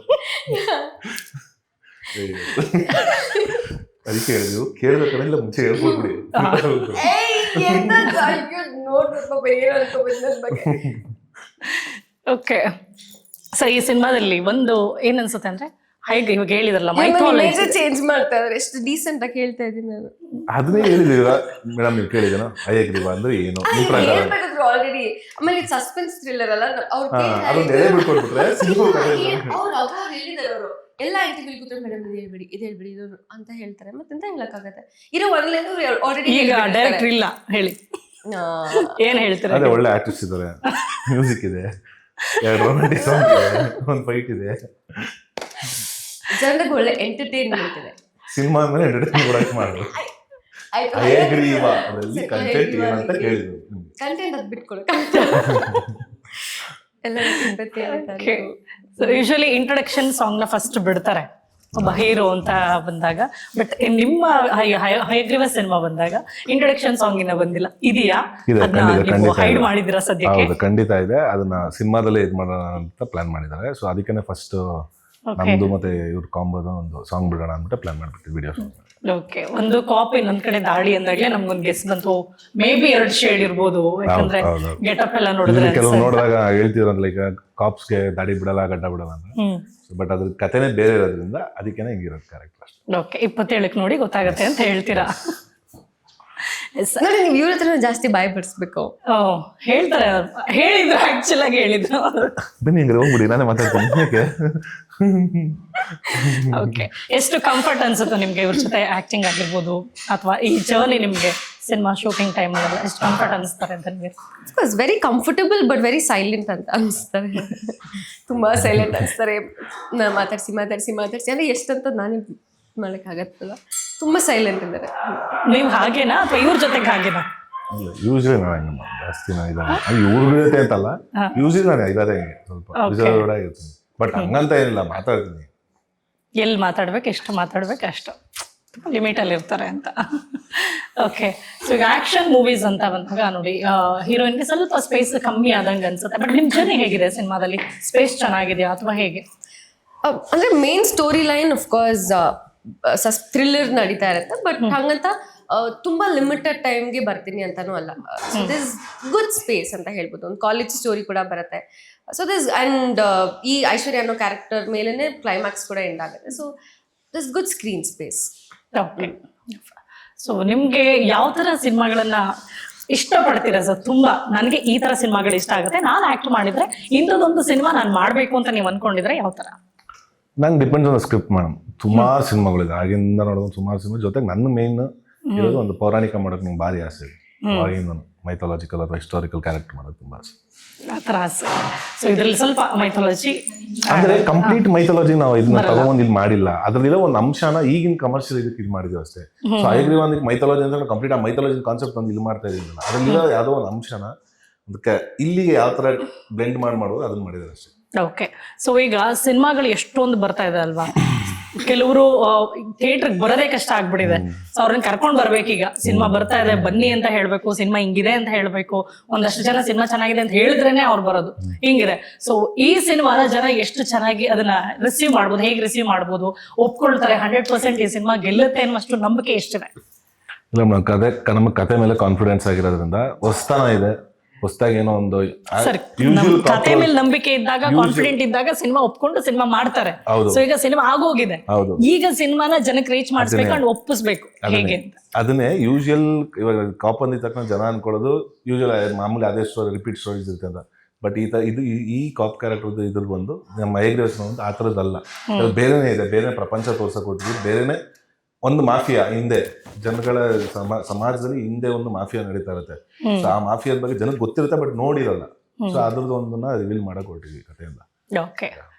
ಅದಕ್ಕೆ ಹೇಳಿದ್ವು ಕೇಳ್ಬೇಕಾದ್ರೆ ಇಲ್ಲ ಮುಂಚೆ ಹೇಳ್ಕೊಡ್ಬಿಡಿ. ಓಕೆ, ಸೊ ಈ ಸಿನಿಮಾದಲ್ಲಿ ಒಂದು ಏನ್ ಅನ್ಸುತ್ತೆ ಅಂದ್ರೆ ಹೈಗ್ ಇವಾಗ ಹೇಳಿದ್ರಲ್ಲ ಮೈಥಾಲಜಿ ಚೇಂಜ್ ಮಾಡ್ತಾ ಇದಾರೆ. ಎಷ್ಟು ಡೀಸೆಂಟ್ ಆಗಿ ಹೇಳ್ತಾ ಇದ್ದೀನಿ ನಾನು. ಅದನ್ನೇ ಹೇಳಿದೀವ ಮೇಡಮ್, ನೀವು ಕೇಳಿದೇನ ಹಯಗ್ರೀವ ಅಂದ್ರೆ ಏನು ಆಲ್ರೆಡಿ. ಆಮೇಲೆ ಸಸ್ಪೆನ್ಸ್ ಥ್ರಿಲ್ಲರ್ ಅಲ್ಲ, ಅದನ್ನ ಎಳೆ ಬಿಟ್ಕೊಟ್ಬಿಟ್ರೆ ಅವರು ಎಲ್ಲ ಇಂಟರ್ವ್ಯೂ ಕೂತ್ರೆ ಮೇಡಮ್ ಇದು ಹೇಳ್ಬಿಡಿ ಇದು ಹೇಳ್ಬಿಡಿ ಇದು ಅಂತ ಹೇಳ್ತಾರೆ. ಮತ್ತೆಂತ ಹೇಳಕ್ಕಾಗತ್ತೆ? ಇರೋ ಒಂದ್ಲೇನು ಆಲ್ರೆಡಿ ಈಗ ಡೈರೆಕ್ಟರ್ ಇಲ್ಲ ಹೇಳಿ ಏನ್ ಹೇಳ್ತಾರೆ? ಅದೇ ಒಳ್ಳೆ ಆರ್ಟಿಸ್ಟ್ ಇದಾರೆ, ಮ್ಯೂಸಿಕ್ ಇದೆ, 2 ರೊಮ್ಯಾಂಟಿಕ್ ಸಾಂಗ್ ಇದೆ, 1 ಫೈಟ್ ಇದೆ, ಜನರಿಗೆ ಒಳ್ಳೆ ಎಂಟರ್ಟೈನ್ಮೆಂಟ್ ಇದೆ. ಸಿನಿಮಾ ಮೇಲೆ ಎಂಟರ್ಟೈನ್ ಕೊಡಕ್ಕೆ ಮಾಡೋದು. ಹಯಗ್ರೀವ ಅದರಲ್ಲಿ ಕಂಟೆಂಟ್ ಏನಂತ ಕೇಳಿದ್ರು. ಕಂಟೆಂಟ್ ಅದು ಬಿಟ್ಕೊಳಕ್ ಎಲ್ಲ ಯೂಶಲಿ ಇಂಟ್ರೊಡಕ್ಷನ್ ಸಾಂಗ್ ನ ಫಸ್ಟ್ ಬಿಡ್ತಾರೆ ಒಬ್ಬ ಹೀರೋ ಅಂತ ಬಂದಾಗ. ಬಟ್ ನಿಮ್ಮ ಹಯಗ್ರೀವ ಸಿನಿಮಾ ಬಂದಾಗ ಇಂಟ್ರೊಡಕ್ಷನ್ ಸಾಂಗ್ ಇನ್ನ ಬಂದಿಲ್ಲ, ಇದೆಯಾ? ಹೈಡ್ ಮಾಡಿದಿರಾ ಸದ್ಯಕ್ಕೆ? ಹೌದು, ಖಂಡಿತ ಇದೆ. ಅದನ್ನ ಸಿನಿಮಾದಲ್ಲೇ ಇದು ಮಾಡೋಣ ಅಂತ ಪ್ಲಾನ್ ಮಾಡಿದ್ದಾರೆ. ಸೊ ಅದಕ್ಕೇನೆ ಫಸ್ಟ್ ನಮ್ದು ಮತ್ತೆ ಇವ್ರ ಕಾಂಬೋದ ಒಂದು ಸಾಂಗ್ ಬಿಡೋಣ ಅಂದ್ಬಿಟ್ಟು ಪ್ಲಾನ್ ಮಾಡ್ಬಿಟ್ಟು ವಿಡಿಯೋ. ಓಕೆ, ಒಂದು ಕಾಪಿ ನನ್ ಕಡೆ ದಾಡಿ ಅಂದಾಗ್ಲೇ ನಮ್ಗೊಂದು ಗೆಸ್ ಬಂತು, ಮೇ ಬಿ 2 ಶೇಡ್ ಇರ್ಬೋದು. ಯಾಕಂದ್ರೆ ಗೆಟಪ್ ಎಲ್ಲ ನೋಡಿದ್ರೆ ಕೆಲವು ನೋಡಿದಾಗ ಹೇಳ್ತಿದ್ರಂತ ಲೈಕ್ ಕಾಪ್ಸ್ಗೆ ದಾಡಿ ಬಿಡಲ್ಲ, ಗಡ್ಡ ಬಿಡಲ್ಲ ಅಂತ. ಬಟ್ ಅದ್ರ ಕಥೆನೇ ಬೇರೆ ಇರೋದ್ರಿಂದ ಅದಕ್ಕೇನೆ ಹಿಂಗಿರೋದು ಕ್ಯಾರೆಕ್ಟರ್ ಅಷ್ಟೇ. ಓಕೆ, 27ಕ್ಕೆ ನೋಡಿ ಗೊತ್ತಾಗತ್ತೆ ಅಂತ ಹೇಳ್ತೀರಾ? ನೋಡಿ, ನೀವು ಇವ್ರ ಹತ್ರ ಜಾಸ್ತಿ ಬಾಯ್ ಬಿಡಿಸ್ಬೇಕು. ಹೇಳ್ತಾರೆ, ಹೇಳಿದ್ರು ಆಕ್ಚುಲ್ ಆಗಿ ಹೇಳಿದ್ರು. ಬನ್ನಿ ಹಂಗಾರೆ ಹೋಗ್ಬಿಡಿ, ನಾನೇ ಮಾತಾಡ್ತೀನಿ. ಓಕೆ, ಎಷ್ಟು ಕಂಫರ್ಟ್ ಅನ್ಸುತ್ತೆ ನಿಮ್ಗೆ ಇವ್ರ ಜೊತೆ ಆಕ್ಟಿಂಗ್ ಆಗಿರ್ಬೋದು ಅಥವಾ ಈ ಜರ್ನಿ ನಿಮ್ಗೆ ಸಿನಿಮಾ ಶೂಟಿಂಗ್ ಟೈಮ್ ಅಲ್ಲ ಎಷ್ಟು ಕಂಫರ್ಟ್ ಅನಿಸ್ತಾರೆ ಅಂತ ನಿಮಗೆ? Very comfortable but very silent ಅಂತ ಅನಿಸ್ತಾರೆ. ತುಂಬಾ ಸೈಲೆಂಟ್ ಅನಿಸ್ತಾರೆ. ಮಾತಾಡ್ಸಿ ಮಾತಾಡ್ಸಿ ಮಾತಾಡ್ಸಿ ಅಂದ್ರೆ ಎಷ್ಟಂತ ನಾನೇ ಮಾಡಕ್ಕಾಗತ್ತಲ್ಲ. ತುಂಬಾ ಸೈಲೆಂಟ್ ಇದ್ದಾರೆ. ನೀವು ಹಾಗೇನಾ ಅಥವಾ ಇವ್ರ ಜೊತೆಗೆ ಹಾಗೇನಾ? ಯೂಶಲಿ ನಾನು ಜಾಸ್ತಿ ಇವ್ರ ಜೊತೆ ಅಂತಲ್ಲ, ಯೂಶಲಿ ನಾನು ಇದಾರೆ ಸ್ವಲ್ಪ ರಿಸರ್ವ್ಡ್ ಆಗಿರ್ತೀನಿ. ಬಟ್ ಹಂಗಂತ ಏನಿಲ್ಲ, ಮಾತಾಡ್ತೀನಿ. ಎಲ್ಲಿ ಮಾತಾಡ್ಬೇಕು, ಎಷ್ಟು ಮಾತಾಡ್ಬೇಕು ಅಷ್ಟು ಲಿಮಿಟ್ ಅಲ್ಲಿ ಇರ್ತಾರೆ ಅಂತ. ಓಕೆ, ಸೊ ಈಗ ಆಕ್ಷನ್ ಮೂವೀಸ್ ಅಂತ ಬಂದಾಗ ನೋಡಿ ಹೀರೋಯಿನ್ಗೆ ಸ್ವಲ್ಪ ಸ್ಪೇಸ್ ಕಮ್ಮಿ ಆದಂಗೆ ಅನ್ಸುತ್ತೆ. ಬಟ್ ನಿಮ್ ಜರ್ನಿ ಹೇಗಿದೆ ಸಿನಿಮಾದಲ್ಲಿ? ಸ್ಪೇಸ್ ಚೆನ್ನಾಗಿದೆಯಾ ಅಥವಾ ಹೇಗೆ? ಅಂದ್ರೆ main story line of course thriller ನಡೀತಾ ಇರುತ್ತೆ. ಬಟ್ ಹಂಗಂತ ತುಂಬಾ ಲಿಮಿಟೆಡ್ ಟೈಮ್ಗೆ ಬರ್ತೀನಿ ಅಂತಾನೂ ಅಲ್ಲ. ಸೊ ದಿಸ್ ಗುಡ್ ಸ್ಪೇಸ್ ಅಂತ ಹೇಳ್ಬೋದು. ಒಂದು ಕಾಲೇಜ್ ಸ್ಟೋರಿ ಕೂಡ ಬರುತ್ತೆ. ಸೊ ದಿಸ್ ಅಂಡ್ ಈ ಐಶ್ವರ್ಯ ಅನ್ನೋ ಕ್ಯಾರೆಕ್ಟರ್ ಮೇಲೆನೆ ಕ್ಲೈಮ್ಯಾಕ್ಸ್ ಕೂಡ ಎಂಡ್ ಆಗುತ್ತೆ. So this good screen space. Okay, so ನಿಮ್ಗೆ ಯಾವ ತರ ಸಿನಿಮಾಗಳನ್ನ ಇಷ್ಟಪಡ್ತೀರಾ ಸರ್? ತುಂಬಾ ನನಗೆ ಈ ತರ ಸಿನಿಮಾಗಳು ಇಷ್ಟ ಆಗುತ್ತೆ, ನಾನು ಆಕ್ಟ್ ಮಾಡಿದ್ರೆ ಇಂಥದ್ದೊಂದು ಸಿನಿಮಾ ನಾನು ಮಾಡ್ಬೇಕು ಅಂತ ನೀವು ಅನ್ಕೊಂಡಿದ್ರೆ ಯಾವ ತರ? ನಂಗೆ ಡಿಪೆಂಡ್ಸ್ ಆನ್ ಸ್ಕ್ರಿಪ್ಟ್ ಮೇಡಮ್. ಸುಮಾರು ಸಿನಿಮಾಗಳಿದೆ, ಆಗಿಂದ ನೋಡೋದು ಸುಮಾರು ಸಿನಿಮಾ. ಜೊತೆಗೆ ನನ್ನ ಮೇನ್ ಇರೋದು ಒಂದು ಪೌರಾಣಿಕ ಮಾಡೋಕೆ ನಂಗೆ ಭಾರಿ ಆಸೆ ಇದೆ. ಆಗಿಂದ ಮೈಥಾಲಜಿಕಲ್ ಅಥವಾ ಹಿಸ್ಟಾರಿಕಲ್ ಕ್ಯಾರೆಕ್ಟರ್ ಮಾಡೋದು ತುಂಬಾ ಆಸೆ. ಆ ಥರ ಆಸೆ. ಸೊ ಇದ್ರಲ್ಲಿ ಸ್ವಲ್ಪ ಮೈಥಾಲಜಿ ಅಂದ್ರೆ ಕಂಪ್ಲೀಟ್ ಮೈಥಾಲಜಿ ನಾವು ಇದನ್ನ ತಗೊಂಡ್ ಇಲ್ಲಿ ಮಾಡಿಲ್ಲ. ಅದ್ರಲ್ಲಿರೋ ಒಂದು ಅಂಶನ ಈಗಿನ ಕಮರ್ಷಿಯಲ್ ಇದಕ್ಕೆ ಇದು ಮಾಡಿದ್ವಿ ಅಷ್ಟೇ. ಸೊ ಹಯಗ್ರೀವ ಅಂದ್ರೆ ಮೈಥಾಲಜಿ ಅಂತ ಕಂಪ್ಲೀಟ್ ಆ ಮೈಥಾಲಜಿ ಕಾನ್ಸೆಪ್ಟ್ ಒಂದು ಇಲ್ಲಿ ಮಾಡ್ತಾ ಇದ್ದೀವಿ. ಅದ್ರಲ್ಲಿರೋ ಯಾವುದೋ ಒಂದು ಅಂಶನ ಅದಕ್ಕೆ ಇಲ್ಲಿಗೆ ಯಾವ ತರ ಬ್ಲೆಂಡ್ ಮಾಡೋದು ಅದನ್ನ ಮಾಡಿದ್ರೆ ಅಷ್ಟೇ. ಓಕೆ, ಸೊ ಈಗ ಸಿನಿಮಾಗಳು ಎಷ್ಟೊಂದು ಬರ್ತಾ ಇದೆ ಅಲ್ವಾ? ಕೆಲವರು ಥಿಯೇಟರ್ಗೆ ಬರೋದೇ ಕಷ್ಟ ಆಗ್ಬಿಟ್ಟಿದೆ. ಸೊ ಅವ್ರನ್ನ ಕರ್ಕೊಂಡ್ ಬರ್ಬೇಕೀಗ. ಸಿನಿಮಾ ಬರ್ತಾ ಇದೆ ಬನ್ನಿ ಅಂತ ಹೇಳ್ಬೇಕು, ಸಿನಿಮಾ ಹಿಂಗಿದೆ ಅಂತ ಹೇಳ್ಬೇಕು. ಒಂದಷ್ಟು ಜನ ಸಿನಿಮಾ ಚೆನ್ನಾಗಿದೆ ಅಂತ ಹೇಳಿದ್ರೇನೆ ಅವ್ರು ಬರೋದು, ಹಿಂಗಿದೆ. ಸೊ ಈ ಸಿನಿಮಾನ ಜನ ಎಷ್ಟು ಚೆನ್ನಾಗಿ ಅದನ್ನ ರಿಸೀವ್ ಮಾಡ್ಬೋದು, ಹೇಗೆ ರಿಸೀವ್ ಮಾಡ್ಬೋದು, ಒಪ್ಕೊಳ್ತಾರೆ 100% ಈ ಸಿನಿಮಾ ಗೆಲ್ಲುತ್ತೆ ಅನ್ನೋಷ್ಟು ನಂಬಿಕೆ ಎಷ್ಟಿದೆ? ಇಲ್ಲ, ನಮ್ಮ ಕತೆ ಮೇಲೆ ಕಾನ್ಫಿಡೆನ್ಸ್ ಆಗಿರೋದ್ರಿಂದ ಹೊಸತನ ಇದೆ. ಹೊಸದಾಗಿ ಏನೋ ಒಂದು ಕತೆ ಮೇಲೆ ನಂಬಿಕೆ ಇದ್ದಾಗ, ಕಾನ್ಫಿಡೆಂಟ್ ಇದ್ದಾಗ ಸಿನಿಮಾ ಒಪ್ಕೊಂಡು ಸಿನಿಮಾ ಮಾಡ್ತಾರೆ. ಸೊ ಈಗ ಸಿನಿಮಾ ಆಗೋಗಿದೆ, ಈಗ ಸಿನಿಮಾನ ಜನಕ್ಕೆ ರೀಚ್ ಮಾಡಿಸ್ಬೇಕು ಅಂಡ್ ಒಪ್ಪಿಸ್ಬೇಕು. ಹೇಗೆ ಅದನ್ನೇ ಯೂಶುವಲ್ ಇವಾಗ ಕಾಪ್ ಅಂದಿದ ತಕ್ಷಣ ಜನ ಅನ್ಕೊಳ್ಳೋದು ಯೂಶುವಲ್ ಮಾಮೂಲಿ ಅದೇ ಸ್ಟೋರಿ ರಿಪೀಟ್ ಸ್ಟೋರೀಸ್ ಇರುತ್ತೆ ಅಂತ. ಬಟ್ ಇದು ಈ ಕಾಪ್ ಕ್ಯಾರೆಕ್ಟರ್ ಇದ್ರಲ್ಲಿ ಬಂದು ನಮ್ಮ ಹಯಗ್ರೀವ ಒಂದು ಆ ಥರದ್ದಲ್ಲ, ಬೇರೆನೇ ಇದೆ. ಬೇರೆ ಪ್ರಪಂಚ ತೋರ್ಸಕ್ ಕೊಟ್ಟಿದ್ದು ಬೇರೆನೆ. ಒಂದು ಮಾಫಿಯಾ ಹಿಂದೆ ಜನಗಳ ಸಮಾಜದಲ್ಲಿ ಹಿಂದೆ ಒಂದು ಮಾಫಿಯಾ ನಡೀತಾ ಇರುತ್ತೆ. ಸೊ ಆ ಮಾಫಿಯಾದ ಬಗ್ಗೆ ಜನಕ್ಕೆ ಗೊತ್ತಿರುತ್ತೆ ಬಟ್ ನೋಡಿರಲ್ಲ. ಸೊ ಅದ್ರದ್ದು ಒಂದನ್ನ ರಿವೀಲ್ ಮಾಡಕ್ ಹೊರಟಿದ್ವಿ ಕಥೆಯಿಂದ. ಓಕೆ,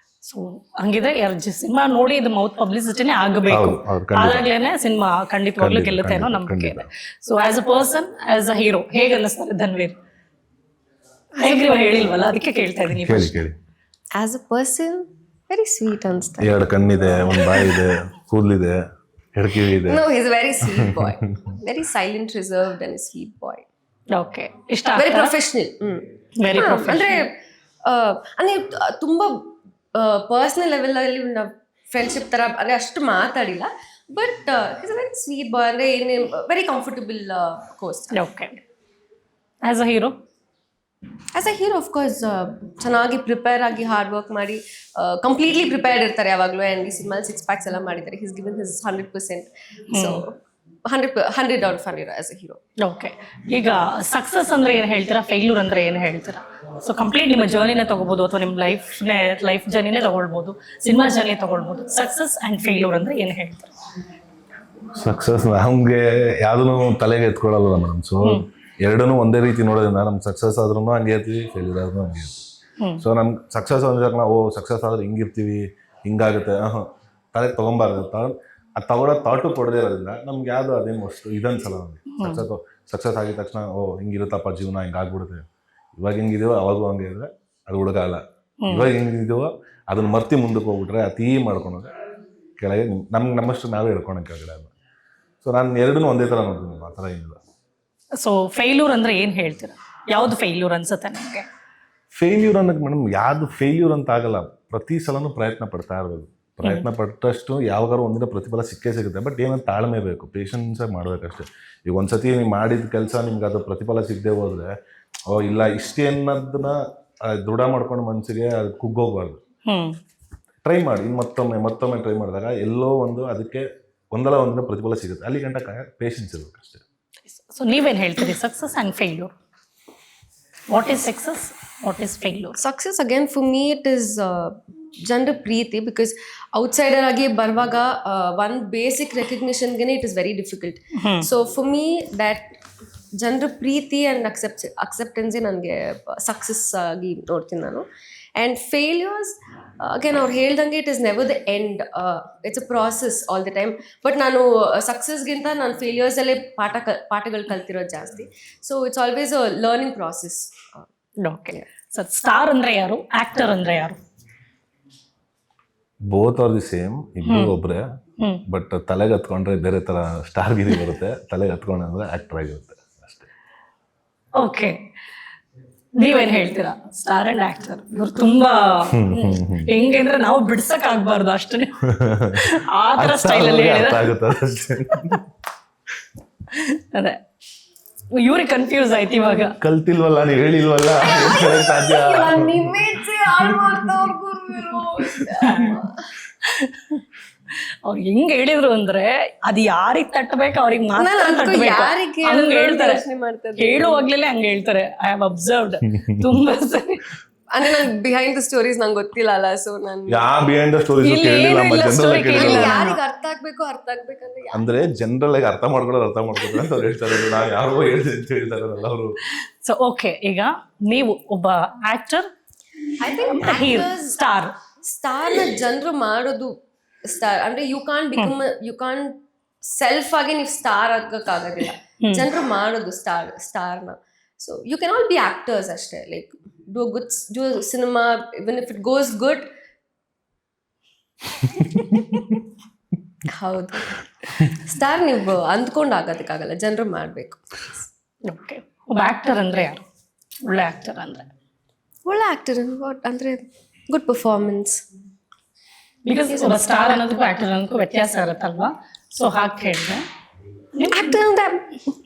ಸೊ ಹಂಗಿದ್ರೆ ಸಿನಿಮಾ ನೋಡಿ ಇದು ಮೌತ್ ಪಬ್ಲಿಸಿಟಿನೇ ಆಗಬೇಕು, ಹೌದು, ಖಂಡಿತ. ಆದಾಗ್ಲೇನೆ ಸಿನಿಮಾ ಖಂಡಿತವಾಗ್ಲೂ ಗೆಲ್ಲುತ್ತೆ ಅನ್ನೋ ನಂಬಿಕೆ ಇದೆ. So as a person, as a hero ಹೇಗೆ ಅನ್ನಿಸ್ತಾರೆ ಧನ್ವೀರ್? ಹೇಗ್ರಿ ಹೇಳಿಲ್ವಲ್ಲ, ಅದಕ್ಕೆ ಕೇಳ್ತಾ ಇದೀನಿ. ಕೇಳಿ. As a person very sweet ಅನ್ಸ್ತಾರೆ. 2 ಕಣ್ಣಿದೆ, 1 ಬಾಯಿ ಇದೆ, ಕೂದಲಿದೆ, 2 ಕಿವಿ ಇದೆ. No, he's a very sweet boy. Very silent, reserved and a sweet boy. Okay, ಇಷ್ಟ Very professional. ವೆರಿ ಅಂದ್ರೆ ಅಂದ್ರೆ ತುಂಬಾ ಪರ್ಸನಲ್ ಲೆವೆಲ್ ಅಲ್ಲಿ ನಾವು ಫ್ರೆಂಡ್ಶಿಪ್ ತರ ಅಂದ್ರೆ ಅಷ್ಟು ಮಾತಾಡಿಲ್ಲ, but is a very sweet boy. ಅಂದ್ರೆ very comfortable co-star. Okay, as a hero? As a hero of course ಚೆನ್ನಾಗಿ ಪ್ರಿಪೇರ್ ಆಗಿ ಹಾರ್ಡ್ ವರ್ಕ್ ಮಾಡಿ ಕಂಪ್ಲೀಟ್ಲಿ ಪ್ರಿಪೇರ್ಡ್ ಇರ್ತಾರೆ ಯಾವಾಗಲೂ. ಆ್ಯಂಡ್ ಈ ಸಿನಿಮಾ 6 packs ಎಲ್ಲ ಮಾಡಿದ್ದಾರೆ. His given his 100%. So 100 out of 100 as a hero. Okay, ಈಗ ಸಕ್ಸಸ್ ಅಂದ್ರೆ ಏನು ಹೇಳ್ತೀರಾ, ಫೇಲ್ಯೂರ್ ಅಂದ್ರೆ ಏನು ಹೇಳ್ತೀರಾ? ಸೊ ಕಂಪ್ಲೀಟ್ ನಿಮ್ಮ ಜರ್ನಿನೇ ತಗೋಬಹುದು, ಅಥವಾ ನಿಮ್ಮ ಲೈಫ್ ಜರ್ನಿನೇ ತಗೊಳ್ಬೋದು, ಸಿನಿಮಾ ಜರ್ನಿ ತಗೊಳ್ಬೋದು. ಸಕ್ಸಸ್ ಅಂಡ್ ಫೇಲ್ಯೂರ್ ಅಂದ್ರೆ ಏನು ಹೇಳ್ತೀರಾ? ಸಕ್ಸಸ್ ನಮ್ಗೆ ಯಾವ್ದೂ ತಲೆಗೆ ಎತ್ಕೊಳ್ಳಲ್ಲ ಮೇಡಮ್. ಸೊ ಎರಡನ್ನೂ ಒಂದೇ ರೀತಿ ನೋಡೋದ್ರಿಂದ ನಮ್ಗೆ ಸಕ್ಸಸ್ ಆದ್ರೂ ಹಂಗೆ ಇರ್ತೀವಿ, ಫೇಲ್ಯೂರ್ ಆದ್ರೂ ಹಂಗೆ ಇರ್ತೀವಿ. ಸೊ ನಮ್ಗೆ ಸಕ್ಸಸ್ ಅಂದ್ರೆ ನಾವು ಸಕ್ಸಸ್ ಆದ್ರೆ ಹಿಂಗಿರ್ತೀವಿ, ಹಿಂಗಾಗುತ್ತೆ, ತಲೆಗೆ ತೊಗೊಂಬಾರ್ದು. ಅದು ತಗೊಳ್ಳೋ ಥಾಟು ಕೊಡದೇ ಇರೋದ್ರಿಂದ ನಮ್ಗೆ ಯಾವುದು ಅದೇನು ಅಷ್ಟು ಇದನ್ಸಲ್ಲ. ನಮಗೆ ಸಕ್ಸಸ್ ಆಗಿದ ತಕ್ಷಣ ಹಿಂಗಿರುತ್ತಪ್ಪ ಜೀವನ, ಹಿಂಗಾಗ್ಬಿಡುತ್ತೆ, ಇವಾಗ ಹಿಂಗಿದೀವೋ ಅವಾಗೂ ಹಂಗೆ ಇದ್ರೆ ಅದು ಹುಡುಗಲ್ಲ. ಇವಾಗ ಹೆಂಗಿದೀವೋ ಅದನ್ನ ಮರ್ತಿ ಮುಂದಕ್ಕೆ ಹೋಗ್ಬಿಟ್ರೆ ಅತೀ ಮಾಡ್ಕೊಳೋದು ಕೆಳಗೆ ನಮ್ಗೆ ನಮ್ಮಷ್ಟು ನಾವೇ ಹಿಡ್ಕೊಳಕ್ಕೆ ಕೆಳಗಡೆ ಅದು. ಸೊ ನಾನು ಎರಡನ್ನೂ ಒಂದೇ ಥರ ನೋಡ್ತೀನಿ, ಆ ಥರ ಏನಿಲ್ಲ. ಸೊ ಫೇಲ್ಯೂರ್ ಅಂದ್ರೆ ಏನು ಹೇಳ್ತೀರಾ? ಯಾವ್ದು ಫೇಲ್ಯೂರ್ ಅನ್ಸುತ್ತೆ ನಿಮಗೆ? ಫೇಲ್ಯೂರ್ ಅನ್ನೋಕ್ಕೆ ಮೇಡಮ್ ಯಾವುದು ಫೇಲ್ಯೂರ್ ಅಂತ ಆಗಲ್ಲ. ಪ್ರತಿ ಸಲನೂ ಪ್ರಯತ್ನ ಪಡ್ತಾ ಇರಬೇಕು. ಪ್ರಯತ್ನ ಪಟ್ಟಷ್ಟು ಯಾವಾಗಾರು ಒಂದಿನ ಪ್ರತಿಫಲ ಸಿಕ್ಕೇ ಸಿಗುತ್ತೆ. ಬಟ್ ಏನಂತ ತಾಳ್ಮೆ ಬೇಕು, ಪೇಷನ್ಸಾಗಿ ಮಾಡಬೇಕಷ್ಟೇ. ಈಗ ಒಂದ್ಸತಿ ನೀವು ಮಾಡಿದ ಕೆಲಸ ನಿಮ್ಗೆ ಅದು ಪ್ರತಿಫಲ ಸಿಗದೆ ಹೋದರೆ ಇಲ್ಲ ಇಷ್ಟೇ ಅನ್ನೋದನ್ನ ದೃಢ ಮಾಡ್ಕೊಂಡು ಮನಸ್ಸಿಗೆ ಅದು ಕುಗ್ಗೋಗ್ಬಾರ್ದು. ಟ್ರೈ ಮಾಡಿ, ಮತ್ತೊಮ್ಮೆ ಟ್ರೈ ಮಾಡಿದಾಗ ಎಲ್ಲೋ ಒಂದು ಅದಕ್ಕೆ ಒಂದಲ್ಲ ಒಂದಿನ ಪ್ರತಿಫಲ ಸಿಗುತ್ತೆ. ಅಲ್ಲಿ ಗಂಟ ಪೇಷನ್ಸ್ ಇರಬೇಕು ಅಷ್ಟೇ. ಸೊ ನೀವೇನು ಹೇಳ್ತೀರಿ, success and failure? What is success, what is failure? Success again for me it is ಜನರ ಪ್ರೀತಿ. ಬಿಕಾಸ್ ಔಟ್ಸೈಡರ್ ಆಗಿ ಬರುವಾಗ ಒಂದು ಬೇಸಿಕ್ ರೆಕಗ್ನಿಷನ್ಗೆ it is very difficult. So for me that ಜನರ ಪ್ರೀತಿ ಆ್ಯಂಡ್ ಅಕ್ಸೆಪ್ಟೆನ್ಸೇ ನನಗೆ ಸಕ್ಸಸ್ ಆಗಿ ನೋಡ್ತೀನಿ ನಾನು. ಆ್ಯಂಡ್ ಫೇಲ್ಯೂರ್ಸ್ ಅಗೇನ್ ಅವ್ರು ಹೇಳ್ದಂಗೆ it is never the end, it's a process all the time. But ನಾನು ಸಕ್ಸಸ್ಗಿಂತ ನಾನು ಫೇಲ್ಯೂರ್ಸಲ್ಲೇ ಪಾಠಗಳು ಕಲ್ತಿರೋದು ಜಾಸ್ತಿ. So it's always a learning process. Okay, sir star ಅಂದ್ರೆ ಯಾರು, ಆಕ್ಟರ್ ಅಂದ್ರೆ ಯಾರು? ಬೋತ್ ಆರ್ ದಿ ಸೇಮ್, ಇಬ್ಬರು ಒಬ್ಬರೇ. ಬಟ್ ತಲೆಗೆ ಹತ್ಕೊಂಡ್ರೆ ಬೇರೆ ಥರ ಸ್ಟಾರ್ ಗಿರಿ ಬರುತ್ತೆ, ತಲೆಗೆ ಹತ್ಕೊಂಡ್ರೆ ಆ್ಯಕ್ಟರ್ ಆಗಿರುತ್ತೆ ಅಷ್ಟೇ. ಓಕೆ, ನೀವೇನ್ ಹೇಳ್ತೀರಾ? ಸ್ಟಾರ್ ಅಂಡ್ ಆಕ್ಟರ್ ಇವ್ರು ತುಂಬಾ ಹೆಂಗೆ ಅಂದ್ರೆ ನಾವು ಬಿಡ್ಸಕ್ ಆಗ್ಬಾರ್ದು ಅಷ್ಟೇ, ಆ ತರ ಸ್ಟೈಲ್ ಅಲ್ಲಿ ಅರ್ಥ ಆಗುತ್ತೆ ಅಷ್ಟೇ. ಅದೇ ಇವ್ರಿಗೆ ಕನ್ಫ್ಯೂಸ್ ಆಯ್ತು ಇವಾಗ. ಕಲ್ತಿಲ್ವಲ್ಲ, ನೀವು ಹೇಳಿಲ್ವಲ್ಲ, ಸಾಧ್ಯ. ಅವ್ರು ಹೆಂಗ್ ಹೇಳಿದ್ರು ಅಂದ್ರೆ ಅದು ಯಾರಿಗ್ ತಟ್ಟಬೇಕು ಅವ್ರಿಗೆ ಮಾತ್ರ ತಟ್ಟಬೇಕು ಹಂಗ ಹೇಳ್ತಾರೆ. ಹೇಳುವಾಗ್ಲೇ ಹಂಗ ಹೇಳ್ತಾರೆ. ಐ ಹ್ಯಾವ್ ಅಬ್ಸರ್ವ್ಡ್ ತುಂಬಾ ಸರಿ. ಅಂದ್ರೆ ನಂಗೆ ಬಿಹೈಂಡ್ ದ ಸ್ಟೋರೀಸ್ ನಂಗೆ ಗೊತ್ತಿಲ್ಲ ಅಲ್ಲ, ಸೊ ನಾನು ಬಿಹೈಂಡ್ ದ ಸ್ಟೋರೀಸ್ ಯಾರಿಗೆ ಅರ್ಥ ಆಗ್ಬೇಕಂದ್ರೆ ಅಂದ್ರೆ ಜನರಲ್ ಆಗಿ ಅರ್ಥ ಮಾಡ್ಕೊಳ್ಳೋದು ಅಂತ ಅವ್ರು ಹೇಳ್ತಾರೆ. ನಾವು ಯಾರೋ ಹೇಳ್ತಾರಲ್ಲ ಅವರು. ಸೊ ಓಕೆ, ಈಗ ನೀವು ಒಬ್ಬ ಆಕ್ಟರ್, ಐ ಥಿಂಕ್ ಸ್ಟಾರ್ನ ಜನರು ಮಾಡೋದು ಸ್ಟಾರ್ ಅಂದ್ರೆ ಯು ಕಾನ್ ಸೆಲ್ಫ್ ಆಗಿ ನೀವು ಸ್ಟಾರ್ ಆಗಕ್ಕಾಗೋದಿಲ್ಲ. ಜನರು ಮಾಡೋದು ಸ್ಟಾರ್ನ. So you can all be actors ಅಷ್ಟೇ. Like do cinema even if it goes good. ಹೌದು, ಸ್ಟಾರ್ ನೀವು ಅಂದ್ಕೊಂಡು ಆಗೋದಕ್ಕಾಗಲ್ಲ, ಜನರು ಮಾಡಬೇಕು. ಓಕೆ, ಒಬ್ಬ ಆಕ್ಟರ್ ಅಂದ್ರೆ ಯಾರು? ಒಳ್ಳೆ ಆಕ್ಟರ್ ಅಂದ್ರೆ ಗುಡ್ ಪರ್ಫಾರ್ಮೆನ್ಸ್. ಬಿಕಾಸ್ ಒಬ್ಬ ಸ್ಟಾರ್ ಅನ್ನೋದಕ್ಕೂ ಆಕ್ಟರ್ ಅನ್ನೋದಕ್ಕೂ ವ್ಯತ್ಯಾಸ ಇರುತ್ತಲ್ವಾ? ಸೊ ಹಾಗೆ ಹೇಳಿದೆ. ಆಕ್ಟರ್ ಅಂದ್ರೆ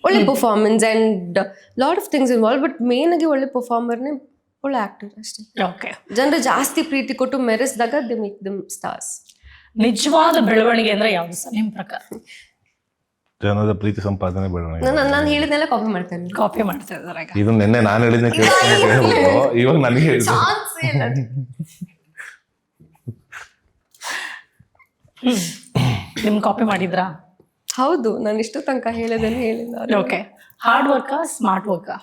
ಒಳ್ಳೆ performance and lot of things involve. But main ಆಗಿ ಒಳ್ಳೆ ಪರ್ಫಾರ್ಮರ್ನೇ ಒಳ್ಳೆ ಆಕ್ಟರ್ ಅಷ್ಟೇ. ಓಕೆ, ಜನರು ಜಾಸ್ತಿ ಪ್ರೀತಿ ಕೊಟ್ಟು ಮೆರೆಸಿದಾಗ ದೇ ಮೇಕ್ ದಮ್ ಸ್ಟಾರ್ಸ್. ನಿಜವಾದ ಬೆಳವಣಿಗೆ ಅಂದ್ರೆ ಯಾವುದು ಸರ್ ನಿಮ್ಮ ಪ್ರಕಾರ? ಜನರ ಪ್ರೀತಿ ಸಂಪಾದನೆ ಬೆಳವಣಿಗೆ. ನಾನು ಹೇಳಿದ್ನೆಲ್ಲ ಕಾಪಿ ಮಾಡ್ತೇನೆ. ಕಾಪಿ ಮಾಡ್ತಾ ಇದ್ದಾರೆ. ಇದು ನಿನ್ನೆ ನಾನು ಹೇಳಿದ್ನ ಕೇಳ್ಬಿಟ್ಟು ಇವಾಗ ನನಗೆ ಹೇಳಿದ್ರು. ನಿಮ್ ಕಾಪಿ ಮಾಡಿದ್ರಾ? ಹೌದು, ನಾನು ಇಷ್ಟು ತನಕ ಹೇಳಿದ್ದೇನೆ ಹೇಳಿಲ್ಲ. ಓಕೆ, ಹಾರ್ಡ್ ವರ್ಕಾ ಸ್ಮಾರ್ಟ್ ವರ್ಕಾ?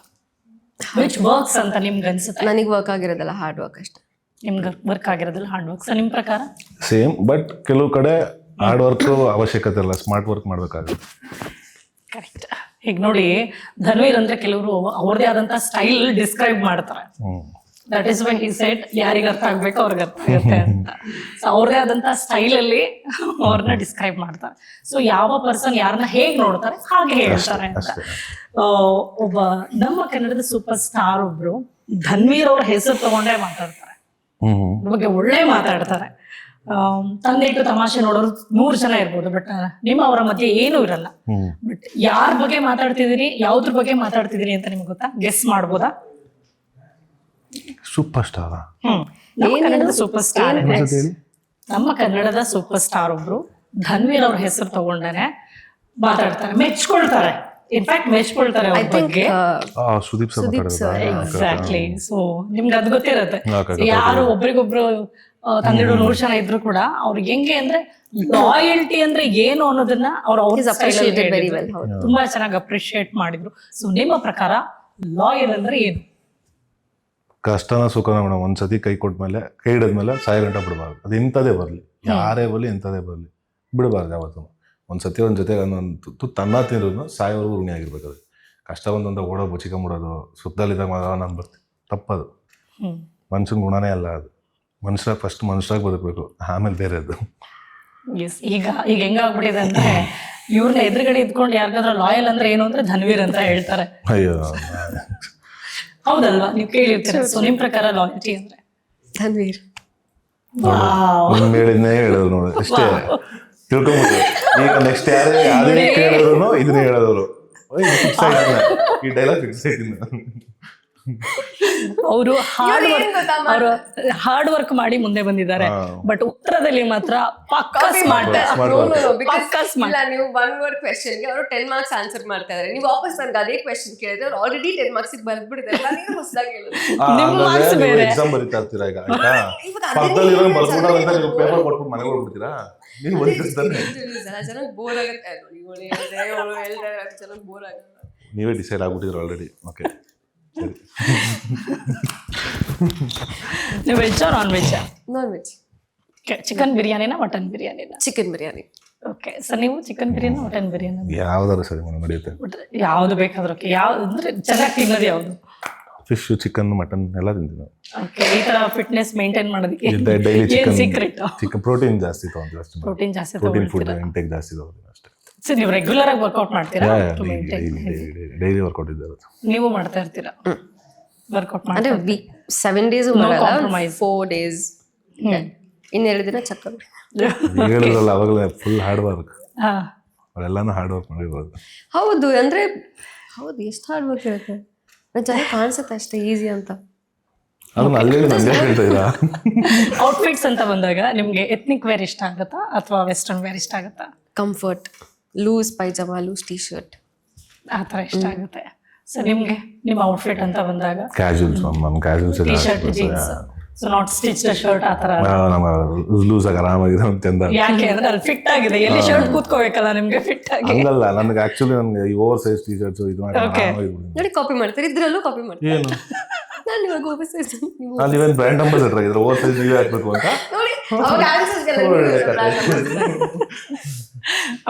ವಿಚ್ ವರ್ಕ್ಸ್ ಅಂತ ನಿಮ್ಗೆ ಅನ್ಸುತ್ತೆ? ನನಗೆ ವರ್ಕ್ ಆಗಿರೋದಲ್ಲ ಹಾರ್ಡ್ ವರ್ಕ್ ಅಷ್ಟೇ. ನಿಮ್ಗೆ ವರ್ಕ್ ಆಗಿರೋದಿಲ್ಲ ಹಾರ್ಡ್ ವರ್ಕ್. ಸೊ ನಿಮ್ಮ ಪ್ರಕಾರ? ಸೇಮ್, ಬಟ್ ಕೆಲವು ಕಡೆ ಹಾರ್ಡ್ ವರ್ಕ್ ಅವಶ್ಯಕತೆ ಇಲ್ಲ, ಸ್ಮಾರ್ಟ್ ವರ್ಕ್ ಮಾಡ್ಬೇಕಾಗುತ್ತೆ. ಕರೆಕ್ಟ್. ಈಗ ನೋಡಿ, ಧನ್ವೀರ್ ಅಂದ್ರೆ ಕೆಲವರು ಅವ್ರದೇ ಆದಂತ ಸ್ಟೈಲ್ ಡಿಸ್ಕ್ರೈಬ್ ಮಾಡ್ತಾರೆ. That is why he said ಯಾರಿಗೆ ಅರ್ಥ ಆಗ್ಬೇಕು ಅವ್ರಿಗೆ ಅರ್ಥ ಆಗುತ್ತೆ ಅಂತ. ಸೊ ಅವ್ರದೇ ಆದಂತ ಸ್ಟೈಲ್ ಅಲ್ಲಿ ಅವ್ರನ್ನ ಡಿಸ್ಕ್ರೈಬ್ ಮಾಡ್ತಾರೆ. ಸೊ ಯಾವ ಪರ್ಸನ್ ಯಾರನ್ನ ಹೇಗ್ ನೋಡ್ತಾರೆ ಹಾಗೆ ಹೇಳ್ತಾರೆ ಅಂತ. ಒಬ್ಬ ನಮ್ಮ ಕನ್ನಡದ ಸೂಪರ್ ಸ್ಟಾರ್ ಒಬ್ರು ಧನ್ವೀರ್ ಅವ್ರ ಹೆಸರು ತಗೊಂಡೇ ಮಾತಾಡ್ತಾರೆ, ಅದ್ರ ಬಗ್ಗೆ ಒಳ್ಳೆ ಮಾತಾಡ್ತಾರೆ. ತಂದೆಟ್ಟು ತಮಾಷೆ ನೋಡೋರು 100 ಜನ ಇರ್ಬೋದು, ಬಟ್ ನಿಮ್ಮ ಅವರ ಮಧ್ಯೆ ಏನೂ ಇರಲ್ಲ. ಬಟ್ ಯಾರ ಬಗ್ಗೆ ಮಾತಾಡ್ತಿದ್ದೀರಿ, ಯಾವ್ದ್ರ ಬಗ್ಗೆ ಮಾತಾಡ್ತಿದ್ದೀರಿ ಅಂತ ನಿಮ್ಗೆ ಗೊತ್ತಾ? ಗೆಸ್ ಮಾಡ್ಬೋದಾ? Super star. ನಮ್ಮ ಕನ್ನಡದ ಸೂಪರ್ ಸ್ಟಾರ್, ನಮ್ಮ ಕನ್ನಡದ ಸೂಪರ್ ಸ್ಟಾರ್ ಒಬ್ರು ಧನ್ವೀರ್ ಅವ್ರ ಹೆಸರು ತಗೊಂಡೇನೆ ಮಾತಾಡ್ತಾರೆ, ಮೆಚ್ಕೊಳ್ತಾರೆ. ಇನ್ಫ್ಯಾಕ್ಟ್ ಮೆಚ್ಕೊಳ್ತಾರೆ ಅವ್ರ ಬಗ್ಗೆ. ಸುದೀಪ್ ಸರ್. ಎಕ್ಸಾಕ್ಟ್ಲಿ. ಸೊ ನಿಮ್ಗೆ ಅದು ಗೊತ್ತಿರುತ್ತೆ. ಯಾರು ಒಬ್ರಿಗೊಬ್ರು ತಂದೆಡು 100 ಜನ ಇದ್ರು ಕೂಡ ಅವ್ರಿಗೆ ಹೆಂಗೆ ಅಂದ್ರೆ ಲಾಯಲ್ಟಿ ಅಂದ್ರೆ ಏನು ಅನ್ನೋದನ್ನ ಅವ್ರು ತುಂಬಾ ಚೆನ್ನಾಗಿ ಅಪ್ರಿಶಿಯೇಟ್ ಮಾಡಿದ್ರು. ಸೊ ನಿಮ್ಮ ಪ್ರಕಾರ ಲಾಯಲ್ ಅಂದ್ರೆ ಏನು? ಕಷ್ಟನ ಸುಖನ ಮೇಡಮ್, ಒಂದ್ಸತಿ ಕೈ ಕೊಟ್ಮೇಲೆ, ಕೈ ಹಿಡಿದ್ಮೇಲೆ ಸಾಯ ಗಂಟ ಬಿಡಬಾರ್ದು. ಅದು ಎಂಥದೇ ಬರಲಿ, ಯಾರೇ ಬರಲಿ, ಎಂಥದೇ ಬರಲಿ, ಬಿಡಬಾರ್ದು ಯಾವತ್ತೂ. ಒಂದ್ಸತಿ ಒಂದ್ ಜೊತೆಗೆ ಅನ್ನೋ ತನ್ನ ತಿನ್ನೋದನ್ನ ಸಾಯೋವರೆಗೂ ಋಣಿ ಆಗಿರ್ಬೇಕು. ಅದು ಕಷ್ಟ ಬಂದಂತ ಓಡೋ ಬಚ್ಚಿಕೊಂಬಿಡೋದು, ಸುತ್ತಲಿದ್ದಾಗ ಮಾತ್ರ ನಾನು ಬರ್ತೀನಿ, ತಪ್ಪದು. ಮನುಷ್ಯನ ಗುಣನೇ ಅಲ್ಲ ಅದು. ಮನುಷ್ಯ ಫಸ್ಟ್ ಮನುಷ್ಯರಾಗಿ ಬದುಕಬೇಕು, ಆಮೇಲೆ ಬೇರೆ ಅದು. ಈಗ ಹೆಂಗಾಗ್ಬಿಟ್ಟಿದೆ ಅಂದ್ರೆ ಇವ್ರನ್ನ ಎದುರುಗಡೆ ಇದ್ಕೊಂಡು ಯಾರಿಗಾದ್ರೂ ಲಾಯಲ್ ಅಂದ್ರೆ ಏನು ಅಂದ್ರೆ ಧನ್ವೀರ್ ಅಂತ ಹೇಳ್ತಾರೆ. ಅಯ್ಯೋ, ಹೌದಲ್ವಾ? ನೀವು ಕೇಳಿರ್ತೀರ. ಸೊ ನಿಮ್ ಪ್ರಕಾರ ಲಾಯಲ್ಟಿ ಅಂದ್ರೆ ಧನ್ವೀರ್. ಹೇಳಿದ್ನೇ ಹೇಳೋದು ನೋಡಿ, ಅಷ್ಟೇ ತಿಳ್ಕೊಂಬಿಟ್ಟು. ಈಗ ನೆಕ್ಸ್ಟ್ ಯಾರೇ ಕೇಳಿದ್ರು ಇದನ್ನೇ ಹೇಳೋದವ್ರು. ಈ ಡೈಲಾಗ್ ಫಿಕ್ಸ್ ಆಯ್ತೀನಿ. ಅವರು ಹಾರ್ಡ್ ವರ್ಕ್ ಮಾಡಿ ಮುಂದೆ ಬಂದಿದ್ದಾರೆ, ಬಟ್ ಉತ್ತರದಲ್ಲಿ ಮಾತ್ರ ಪಕ್ಕಸ್ ಮಾಡ್ತಾರೆ. ನೀವು 1 word question ಗೆ ಅವರು 10 marks ಆನ್ಸರ್ ಮಾಡ್ತಾ ಇದಾರೆ. ನೀವು ವಾಪಸ್ ನನಗೆ ಅದೇ ಕ್ವೆಶ್ಚನ್ ಕೇಳಿದ್ರೆ ಅವ್ರು ಆಲ್ರೆಡಿ 10 marks ಬರ್ದ್ಬಿಟ್ಟಿದ್ದಾರೆ. ನಾನು ಹೊಸದಾಗಿ ಹೇಳೋದು, ನಿಮ್ಮ ಮಾರ್ಕ್ಸ್ ಬೇರೆ. ಎಕ್ಸಾಮ್ ಬರೀತಾ ಇರ್ತೀರಾ, ಈಗ ಪಕ್ಕದಲ್ಲಿ ಇರೋ ಬರ್ಸ್ಬಿಡೋದು ಅಂತ ನೀವು ಪೇಪರ್ ಕೊಟ್ಬಿಟ್ಟು ಮನೆಗೆ ಹೋಗ್ಬಿಡ್ತೀರಾ. ನೀವು ಜನ ಬೋರ್ ಆಗುತ್ತೆ. ಜನ ಬೋರ್ ಆಗುತ್ತೆ. ನೀವೇ ಡಿಸೈಡ್ ಆಗ್ಬಿಟ್ಟಿದ್ರು ಆಲ್ರೆಡಿ. ಓಕೆ, ನೀವು veg non veg? Non veg. Chicken ಬಿರಿಯಾನಿನ ಮಟನ್ ಬಿರಿಯಾನಿನ? ಚಿಕನ್ ಬಿರಿಯಾನಿ. ಓಕೆ. ಸೊ ನೀವು ಚಿಕನ್ ಬಿರಿಯಾನಿ ಮಟನ್ ಬಿರಿಯಾನಿ ಯಾವ್ದಾದ್ರು ಸರಿ ಮೇಡಮ್, ನಡೆಯುತ್ತೆ. ಯಾವ್ದು ಬೇಕಾದ್ರೂ ಓಕೆ. ಯಾವ್ದು ಅಂದ್ರೆ ಚೆನ್ನಾಗಿ ತಿನ್ನೋದು ಯಾವ್ದು? ಫಿಶ್, ಚಿಕನ್, ಮಟನ್ ಎಲ್ಲ ತಿಂತೀವಿ. ಓಕೆ. ಈ ತರ ಫಿಟ್ನೆಸ್ ಮೇಂಟೈನ್ ಮಾಡೋದಕ್ಕೆ ಡೈಲಿ ಏನ್ ಸೀಕ್ರೆಟ್? ಚಿಕನ್ ಪ್ರೋಟೀನ್ ಜಾಸ್ತಿ ತಗೊಂತೀವಿ ಅಷ್ಟೇ. ಪ್ರೋಟೀನ್ ಜಾಸ್ತಿ ಪ್ರೋಟೀನ್ ಫುಡ್ ಇಂಟೇಕ್ ಜಾಸ್ತಿ ತಗೋತೀವಿ ಅಷ್ಟೇ. ಸೊ ನೀವು ರೆಗ್ಯುಲರ್ ಆಗಿ ವರ್ಕೌಟ್ ಮಾಡ್ತೀರಾ? ಡೈಲಿ ವರ್ಕೌಟ್ ಇದ್ದಾರೆ. ನೀವು ಮಾಡ್ತಾ ಇರ್ತೀರಾ ವರ್ಕೌಟ್? ಅಂದ್ರೆ 7 days ಮಾಡಲ್ಲ, 4 days. ಇನ್ನೆರಡು ದಿನ ಚಕ್ಕರ್ ಹೇಳಿದ್ರಲ್ಲ ಅವಾಗಲೇ ಫುಲ್ ಹಾರ್ಡ್ ವರ್ಕ್. ಅವರೆಲ್ಲಾನು ಹಾರ್ಡ್ ವರ್ಕ್ ಮಾಡಿರ್ಬೋದು. ಹೌದು, ಅಂದ್ರೆ ಹೌದು, ಎಷ್ಟು ಹಾರ್ಡ್ ವರ್ಕ್ ಇರುತ್ತೆ. ಚೆನ್ನಾಗಿ ಕಾಣಿಸುತ್ತೆ ಅಷ್ಟೇ, ಈಸಿ ಅಂತ. ಅದನ್ನ ಅಲ್ಲಿ ನಂಗೆ ಹೇಳ್ತಾ ಇದ್ದೀರಾ? ಔಟ್ಫಿಟ್ಸ್ ಅಂತ ಬಂದಾಗ ನಿಮ್ಗೆ ಎಥ್ನಿಕ್ ವೇರ್ ಇಷ್ಟ ಆಗುತ್ತಾ ಅಥವಾ ವೆಸ್ಟರ್ನ್ ವೇರ್ ಇಷ್ಟ ಆಗುತ್ತಾ? Comfort, loose pyjama, loose T shirt ಆ ಥರ ಇಷ್ಟ ಆಗುತ್ತೆ. ಸೊ ನಿಮ್ಗೆ ನಿಮ್ಮ ಔಟ್ಫಿಟ್ ಅಂತ ಬಂದಾಗ casuals, casuals T shirt, jeans, so not stitch shirt ಆ ಥರ ಲೂಸ್ ಆಗಿ ಆರಾಮಾಗಿದೆ ಚಂದ. ಯಾಕೆ ಅಂದ್ರೆ ಅಲ್ಲಿ ಫಿಟ್ ಆಗಿದೆ, ಎಲ್ಲಿ ಶರ್ಟ್ ಕೂತ್ಕೋಬೇಕಲ್ಲ ನಿಮ್ಗೆ ಫಿಟ್ ಆಗಿ. ಹಂಗಲ್ಲ, ನನಗೆ ಆಕ್ಚುಲಿ ನನಗೆ ಈ ಓವರ್ ಸೈಜ್ ಟೀ ಶರ್ಟ್ಸ್ ಇದು ನೋಡಿ ಕಾಪಿ ಮಾಡ್ತಾರೆ, ಇದ್ರಲ್ಲೂ ಕಾಪಿ ಮಾಡ್ತಾರೆ. ಏನು ನಾನು ಇವಾಗ ಓವರ್ ಸೈಜ್, ನೀವೇನು ಬ್ರ್ಯಾಂಡ್ ಅಂಬಾಸಿಡರ್ ಆಗಿದ್ರೆ ಓವರ್ ಸೈಜ್ ನೀವೇ ಹಾಕ್ಬೇಕು ಅಂತ.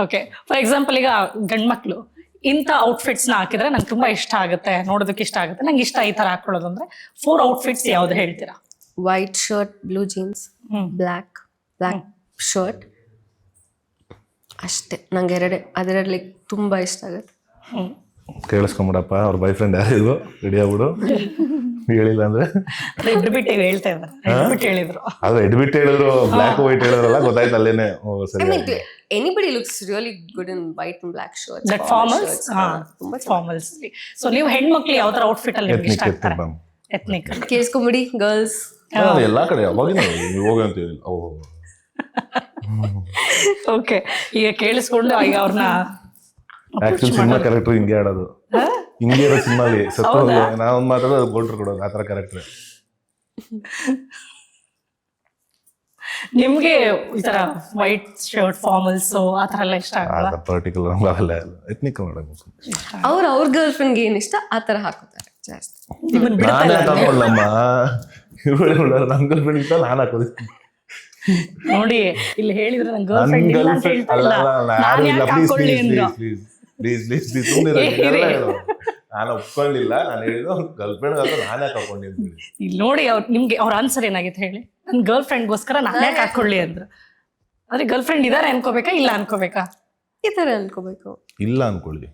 ಓಕೆ. ಫಾರ್ ಎಕ್ಸಾಂಪಲ್ ಈಗ ಗಂಡ್ಮಕ್ಳು ಇಂಥ ಔಟ್ಫಿಟ್ಸ್ ನ ಹಾಕಿದ್ರೆ ನಂಗೆ ತುಂಬಾ ಇಷ್ಟ ಆಗುತ್ತೆ, ನೋಡೋದಕ್ಕೆ ಇಷ್ಟ ಆಗುತ್ತೆ, ನಂಗೆ ಇಷ್ಟ ಈ ತರ ಹಾಕೊಳ್ಳೋದು ಅಂದ್ರೆ 4 ಔಟ್ಫಿಟ್ಸ್ ಯಾವ್ದು ಹೇಳ್ತೀರಾ? White shirt, blue jeans, black shirt, ಅಷ್ಟೇ. ನಂಗೆ ಅದರಲ್ಲಿ ತುಂಬಾ ಇಷ್ಟ ಆಗುತ್ತೆ. ಕೇಳಿಸ್ಕೊಂಬಿಡಪ್ಪ, ಅವ್ರ ಬಾಯ್ ಫ್ರೆಂಡ್ ಯಾರಿದ್ರು ರೆಡಿ ಆಗ್ಬಿಡು. ಹೇಳಿಲ್ಲ ಅಂದ್ರೆ ಎಡ್ಬಿಟ್ಟು ಹೇಳ್ತಾ ಇದ್ದಾರೆ, ಹೇಳಿದ್ರು. ಅದು ಎಡ್ಬಿಟ್ಟು ಹೇಳಿದ್ರು, ಬ್ಲ್ಯಾಕ್ ವೈಟ್ ಹೇಳಿದ್ರಲ್ಲ, ಗೊತ್ತಾಯ್ತು ಅಲ್ಲೇನೆ. Anybody looks really good in white and black shirts. That formals, formals. So ನೀವು ಹೆಣ್ಮಕ್ಳು ಯಾವ ತರ ಔಟ್ಫಿಟ್ ಅಲ್ಲಿ ನಿಮ್ಗೆ ಇಷ್ಟ ಆಗ್ತಾರೆ? ಎಥ್ನಿಕ್. ಕೇಳಿಸ್ಕೊಂಬಿಡಿ ಗರ್ಲ್ಸ್. ಎಲ್ಲಾ ಕಡೆ ಯಾವಾಗಿನ ನೀವು ಹೋಗಿ ಅಂತ ಹೇಳಿಲ್ಲ. ಓಕೆ. ಈಗ ಕೇಳಿಸ್ಕೊಂಡು ಈಗ ಅವ್ರನ್ನ ಆಕ್ಚುಲಿ ಸಿನಿಮಾ ಕ್ಯಾರೆಕ್ಟರ್ ಹಿಂಗೆ ಆಡೋದು, ಹಿಂಗೆ ಇರೋ ಸಿನಿಮಾಲಿ ಸತ್ತು ನಾವೊಂದು ಮಾತಾಡೋದು ಗೋಲ್ಡ್ರ್ ಕೊಡೋದು, ಆ ಥರ ಕ್ಯಾರೆಕ್ಟರ್. ನಿಮ್ಗೆ ಈ ತರ ವೈಟ್ ಶರ್ಟ್, ಫಾರ್ಮಲ್ಸ್ ಆ ತರ ಎಲ್ಲ ಇಷ್ಟ ಆಗಲ್ಲ? ಪರ್ಟಿಕ್ಯುಲರ್ ಅವೆಲ್ಲ ಎಥ್ನಿಕ್ ನೋಡೋದು. ಅವ್ರ ಗರ್ಲ್ ಫ್ರೆಂಡ್ಗೆ ಏನ್ ಇಷ್ಟ ಆ ತರ ಹಾಕೋತಾರೆ ಜಾಸ್ತಿ. ನಾನೇ ತಗೊಳ್ಳಮ್ಮ, ಇವ್ರೊಳ್ಳೆ ನೋಡೋರು ನನ್ನ ಗರ್ಲ್ ಫ್ರೆಂಡ್ ಇತ್ತ ನಾನು ಹಾಕೋದು. ನೋಡಿ ಇಲ್ಲಿ ಹೇಳಿದ್ರೆ ನನ್ನ ಗರ್ಲ್ ಫ್ರೆಂಡ್ ಇಲ್ಲ ಅಂತ ಹೇಳ್ತಾ ಇಲ್ಲ, ನಾನು ಯಾಕೆ ಹಾಕೊಳ್ಳಿ ಅಂದ್ರು. ನಾನು ಒಪ್ಕೊಳ್ಳಿಲ್ಲ, ನಾನು ಹೇಳಿದ್ದು ಗರ್ಲ್ ಫ್ರೆಂಡ್ ನಾನು ಯಾಕೆ ಹಾಕೊಂಡಿದ್ದೀನಿ. ಇಲ್ಲಿ ನೋಡಿ ನಿಮ್ಗೆ ಅವ್ರ ಆನ್ಸರ್ ಏನಾಗಿತ್ತು ಹೇಳಿ. ನನ್ನ ಗರ್ಲ್ ಫ್ರೆಂಡ್ಗೋಸ್ಕರ ನಾನು ಯಾಕೆ ಹಾಕೊಳ್ಳಿ ಅಂದ್ರು. ಆದ್ರೆ ಗರ್ಲ್ ಫ್ರೆಂಡ್ ಇದಾರೆ ಅನ್ಕೋಬೇಕಾ ಇಲ್ಲ ಅನ್ಕೋಬೇಕಾ? ಈ ತರ ಅನ್ಕೋಬೇಕು. ಇಲ್ಲ ಅನ್ಕೊಳ್ಳಿ.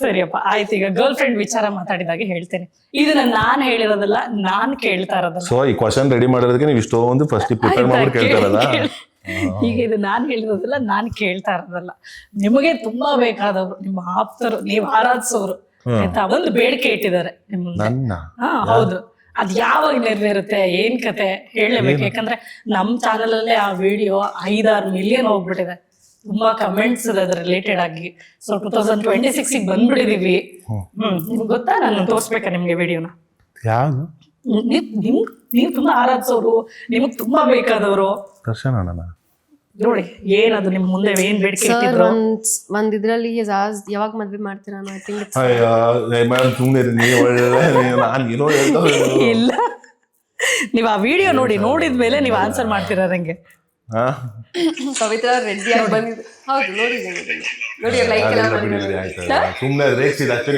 ಸರಿಯಪ್ಪ ಆಯ್ತು. ಈಗ ಗರ್ಲ್ ಫ್ರೆಂಡ್ ವಿಚಾರ ಮಾತಾಡಿದಾಗೆ ಹೇಳ್ತೇನೆ, ಇದನ್ನ ನಾನ್ ಹೇಳಿರೋದಲ್ಲ, ನಾನ್ ಕೇಳ್ತಾ ಇರೋದಲ್ಲ. ಸೊ ಈ ಕ್ವಶನ್ ರೆಡಿ ಮಾಡೋದಕ್ಕೆ ನೀವು ಇಷ್ಟೊಂದು ಫಸ್ಟ್ ಪ್ರಿಪೇರ್ ಮಾಡಿ ಕೇಳ್ತಾರಲ್ಲ. ಈಗ ಇದು ನಾನ್ ಹೇಳಿರೋದಲ್ಲ, ನಾನ್ ಕೇಳ್ತಾ ಇರೋದಲ್ಲ. ನಿಮಗೆ ತುಂಬಾ ಬೇಕಾದವ್ರು, ನಿಮ್ಮ ಆಪ್ತರು, ನೀವು ಆರಾಧಿಸೋರು ಆಯ್ತಾ, ಒಂದು ಬೇಡಿಕೆ ಇಟ್ಟಿದ್ದಾರೆ ನಿಮ್ಮ ಮುಂದೆ. ಹಾ ಹೌದು, ಅದ್ ಯಾವಾಗ ನೆರವೇರುತ್ತೆ ಏನ್ ಕತೆ ಹೇಳಲೇಬೇಕು. ಯಾಕಂದ್ರೆ ನಮ್ ಚಾನಲ್ ಅಲ್ಲೇ ಆ ವಿಡಿಯೋ 5-6 ಮಿಲಿಯನ್ ಹೋಗ್ಬಿಟ್ಟಿದೆ. ತುಂಬಾ ಕಮೆಂಟ್ಸ್ ಇದೆ ಅದ್ರ ರಿಲೇಟೆಡ್ ಆಗಿ. ಸೊ 2026 ಬಂದ್ಬಿಟ್ಟಿದೀವಿ. ನಿಮ್ಗೆ ಗೊತ್ತಾ, ನಾನು ತೋರ್ಸ್ಬೇಕಾ ನಿಮ್ಗೆ ವಿಡಿಯೋನ? ಯಾವ್ದು? ನೀವು ತುಂಬಾ ಆರಾಧಿಸೋರು, ನಿಮಗ್ ತುಂಬಾ ಬೇಕಾದವರು ದರ್ಶನ ನೋಡಿ ಏನದು ನಿಮ್ ಮುಂದೆ ಏನ್ ಬೇಡಿಕೆ ಇಟ್ಟಿದ್ರು. ಒಂದ್ ಇದ್ರಲ್ಲಿ ಯಾವಾಗ ಮದ್ವೆ ಮಾಡ್ತೀರಾ? ಐ ಥಿಂಕ್ ಇಲ್ಲ, ನೀವ್ ಆ ವಿಡಿಯೋ ನೋಡಿದ್ಮೇಲೆ ನೀವ್ ಆನ್ಸರ್ ಮಾಡ್ತೀರಾ ನಂಗೆ. ಪವಿತ್ರ ರೆಡ್ಡಿ ಆಗಿ ಬಂದಿದ್ದು. ಹೌದು, ನೋಡಿದ್ದೀನಿ ನೋಡಿ. ಸುಮ್ಮನೆ ರೇಕ್ಸಿದ ಅಷ್ಟೇ.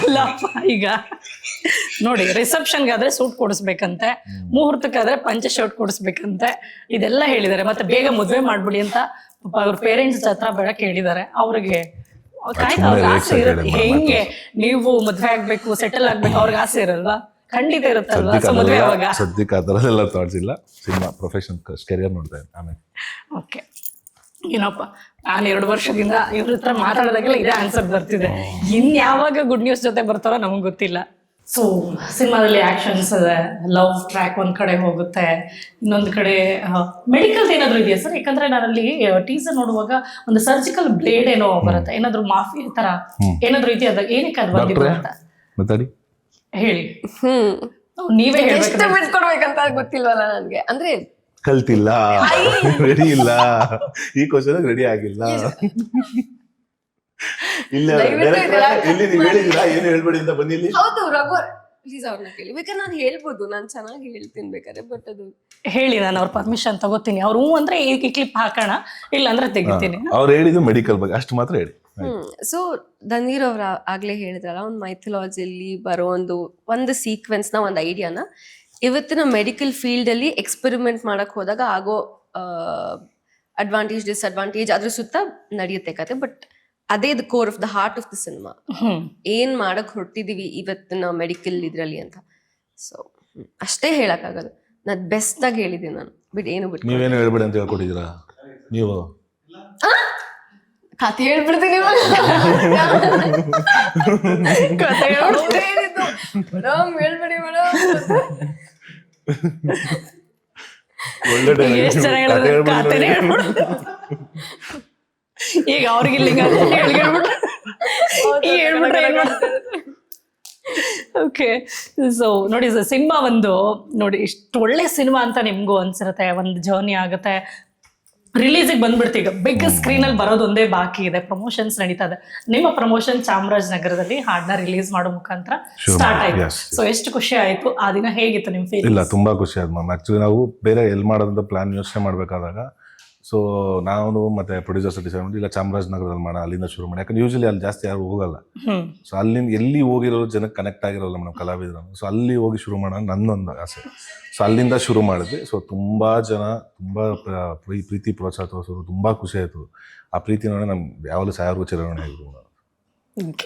ಅಲ್ಲಪ್ಪ, ಈಗ ನೋಡಿ ರಿಸೆಪ್ಷನ್ಗಾದ್ರೆ ಸೂಟ್ ಕೊಡಿಸ್ಬೇಕಂತೆ, ಮುಹೂರ್ತಕ್ಕಾದ್ರೆ ಪಂಚ ಶರ್ಟ್ ಕೊಡಿಸ್ಬೇಕಂತೆ, ಇದೆಲ್ಲ ಹೇಳಿದ್ದಾರೆ. ಮತ್ತೆ ಬೇಗ ಮದ್ವೆ ಮಾಡ್ಬಿಡಿ ಅಂತ ಅವ್ರ ಪೇರೆಂಟ್ಸ್ ಹತ್ರ ಬೇಡ ಕೇಳಿದ್ದಾರೆ. ಅವ್ರಿಗೆ ಆಸೆ ಇರುತ್ತೆ, ಹೆಂಗೆ ನೀವು ಮದ್ವೆ ಆಗ್ಬೇಕು, ಸೆಟಲ್ ಆಗ್ಬೇಕು, ಅವ್ರಿಗೆ ಆಸೆ ಇರಲ್ವಾ? ಖಂಡಿತ ಇರುತ್ತಲ್ವಾ? ಮದ್ವೆ ಅವಾಗ ಸದ್ಯಕ್ಕೆ ಆ ಥರದೆಲ್ಲ ಥಾಟ್ಸ್ ಇಲ್ಲ. ಸಿನಿಮಾ ಪ್ರೊಫೆಷನ್ ಕೆರಿಯರ್ ನೋಡ್ತಾ ಇದ್ದೀನಿ ಆಮೇಲೆ. ಓಕೆ, ಏನಪ್ಪ, ನಾನು 2 ವರ್ಷದಿಂದ ಇವ್ರ ಹತ್ರ ಮಾತಾಡೋದಾಗೆಲ್ಲ ಇದೇ ಆನ್ಸರ್ ಬರ್ತಿದೆ. ಯಾವಾಗ ಗುಡ್ ನ್ಯೂಸ್ ಜೊತೆ ಬರ್ತಾರೋ ನಮಗ್ ಗೊತ್ತಿಲ್ಲ. ಸೊ ಸಿನಿಮಾದಲ್ಲಿ ಆಕ್ಷನ್ಸ್ ಇದೆ, ಲವ್ ಟ್ರ್ಯಾಕ್ ಒಂದ್ ಕಡೆ ಹೋಗುತ್ತೆ, ಇನ್ನೊಂದ್ ಕಡೆ ಮೆಡಿಕಲ್ ಏನಾದ್ರು ಇದೆಯಾ ಸರ್? ಯಾಕಂದ್ರೆ ನಾನಲ್ಲಿ ಟೀಸರ್ ನೋಡುವಾಗ ಒಂದು ಸರ್ಜಿಕಲ್ ಬ್ಲೇಡ್ ಏನೋ ಬರುತ್ತೆ, ಏನಾದ್ರು ಮಾಫಿ ತರ ಏನಾದ್ರು ಇದೆಯಾ? ಅದ ಏನಕ್ಕೆ ಅದು ಬಂದಿದೆ ಅಂತ ಹೇಳಿ. ನೀವೇ ಎಷ್ಟು ಬಿಟ್ಕೊಡ್ಬೇಕಂತ ಗೊತ್ತಿಲ್ವಲ್ಲ ನನ್ಗೆ. ಅಂದ್ರೆ ಕಲ್ತಿಲ್ಲ, ರೆಡಿ ಇಲ್ಲ, ಈ ಕ್ವಶನ್ ರೆಡಿ ಆಗಿಲ್ಲ. ಇಲ್ಲಿ ನೀವು ಹೇಳಿದಿರಾ ಏನು ಹೇಳ್ಬೇಡಿ ಅಂತ ಬಂದಿಲ್ಲಿ. ಹೌದು, ರಘು ಪ್ಲೀಸ್ ಅವ್ರನ್ನ ಕೇಳಿ. ಬೇಕಾದ್ರೆ ನಾನು ಹೇಳ್ಬೋದು, ನಾನು ಚೆನ್ನಾಗಿ ಹೇಳ್ತೀನಿ ಬೇಕಾದ್ರೆ. ಬಟ್ ಅದು ಹೇಳಿ, ನಾನು ಅವ್ರ ಪರ್ಮಿಷನ್ ತಗೋತೀನಿ. ಅವ್ರು ಅಂದ್ರೆ ಈ ಕ್ಲಿಪ್ ಹಾಕೋಣ, ಇಲ್ಲ ಅಂದ್ರೆ ತೆಗಿತೀನಿ. ಅವ್ರು ಹೇಳಿದ್ದು ಮೆಡಿಕಲ್ ಬಗ್ಗೆ ಅಷ್ಟು ಮಾತ್ರ ಹೇಳಿ. ಸೊ ಧನ್ವೀರ್ ಅವ್ರ ಆಗ್ಲೇ ಹೇಳಿದ್ರಲ್ಲ, ಒಂದು ಮೈಥಾಲಜಿಯಲ್ಲಿ ಬರೋ ಒಂದು ಸೀಕ್ವೆನ್ಸ್ ನ ಒಂದು ಐಡಿಯಾನ ಇವತ್ತಿನ ಮೆಡಿಕಲ್ ಫೀಲ್ಡ್ ಅಲ್ಲಿ ಎಕ್ಸ್ಪೆರಿಮೆಂಟ್ ಮಾಡಕ್ ಹೋದಾಗ ಆಗೋ ಅಡ್ವಾಂಟೇಜ್ ಡಿಸ್ಅಡ್ವಾಂಟೇಜ್ ಅದ್ರ ಸುತ್ತ ನಡೆಯುತ್ತೆ ಕತೆ. ಬಟ್ ಅದೇ the core of the heart of the cinema, ಏನ್ ಮಾಡಕ್ ಹೊರಟಿದೀವಿ ಇವತ್ತಿನ ಮೆಡಿಕಲ್ ಇದ್ರಲ್ಲಿ ಅಂತ. ಸೊ ಅಷ್ಟೇ ಹೇಳಕ್ಕಾಗಲ್ಲ. ನಾನು ಬೆಸ್ಟ್ ಆಗಿ ಹೇಳಿದ್ದೀನಿ ನಾನು. ಬಿಟ್ ಏನು ಬಿಟ್ಟು ನೀವೇನು ಹೇಳ್ಬೇಡಿ ಅಂತ ಹೇಳ್ಕೊಟ್ಟಿದ್ದೀರಾ ನೀವು? ಕತೆ ಹೇಳ್ಬಿಡ್ತೀನಿ ಕತೆ ಮೇಡಮ್, ಹೇಳ್ಬೇಡಿ ಮೇಡಮ್. ಈಗ ಅವ್ರಿಗೆ ಓಕೆ. ಸೊ ನೋಡಿ, ಸಿನಿಮಾ ನೋಡಿ ಇಷ್ಟು ಒಳ್ಳೆ ಸಿನಿಮಾ ಅಂತ ನಿಮ್ಗೂ ಅನ್ಸಿರುತ್ತೆ. ಒಂದು ಜರ್ನಿ ಆಗುತ್ತೆ, ರಿಲೀಸಿಗೆ ಬಂದ್ಬಿಡ್ತೀವಿ. ಈಗ ಬಿಗ್ ಸ್ಕ್ರೀನ್ ಅಲ್ಲಿ ಬರೋದು ಒಂದೇ ಬಾಕಿ ಇದೆ. ಪ್ರಮೋಷನ್ಸ್ ನಡೀತಾ ಇದೆ. ನಿಮ್ಮ ಪ್ರಮೋಷನ್ ಚಾಮರಾಜನಗರದಲ್ಲಿ ಹಾಡನ್ನ ರಿಲೀಸ್ ಮಾಡೋ ಮುಖಾಂತರ ಸ್ಟಾರ್ಟ್ ಆಯ್ತು. ಸೊ ಎಷ್ಟು ಖುಷಿ ಆಯ್ತು ಆ ದಿನ, ಹೇಗಿತ್ತು ನಿಮ್ ಫೀಲ್? ಇಲ್ಲ, ತುಂಬಾ ಖುಷಿ ಆಯ್ತು ಮ್ಯಾಮ್. ಆಕ್ಚುಲಿ ನಾವು ಬೇರೆ ಎಲ್ಲಿ ಮಾಡೋದಂತ ಪ್ಲಾನ್ ಯೋಚನೆ ಮಾಡ್ಬೇಕಾದಾಗ, ಸೊ ನಾನು ಮತ್ತೆ ಪ್ರೊಡ್ಯೂಸರ್ಸ್ ಡಿಸೈಡ್ ಮಾಡಿ ಇಲ್ಲ ಚಾಮರಾಜನಗರದಲ್ಲಿ ಮಾಡೋಣ, ಅಲ್ಲಿಂದ ಶುರು ಮಾಡಿ. ಯಾಕಂದ್ರೆ ಯೂಶಲಿ ಅಲ್ಲಿ ಜಾಸ್ತಿ ಯಾರು ಹೋಗಲ್ಲ. ಸೊ ಅಲ್ಲಿಂದ ಎಲ್ಲಿ ಹೋಗಿರೋರು ಜನಕ್ಕೆ ಕನೆಕ್ಟ್ ಆಗಿರೋಲ್ಲ ನಮ್ಮ ಕಲಾವಿದರು. ಸೊ ಅಲ್ಲಿ ಹೋಗಿ ಶುರು ಮಾಡೋಣ ನನ್ನೊಂದು ಆಸೆ. ಸೊ ಅಲ್ಲಿಂದ ಶುರು ಮಾಡಿದ್ವಿ. ಸೊ ತುಂಬಾ ಜನ ತುಂಬಾ ಪ್ರೀತಿ ಪ್ರೋತ್ಸಾಹ ತೋರಿಸೋರು, ತುಂಬಾ ಖುಷಿ ಆಯ್ತು. ಆ ಪ್ರೀತಿ ನೋಡಿ ನಮ್ಗೆ ಯಾವಾಗಲೂ ಸಾಯರ್ಗೂ ಚಿರವಣೆ ಆಗಿದ್ರು.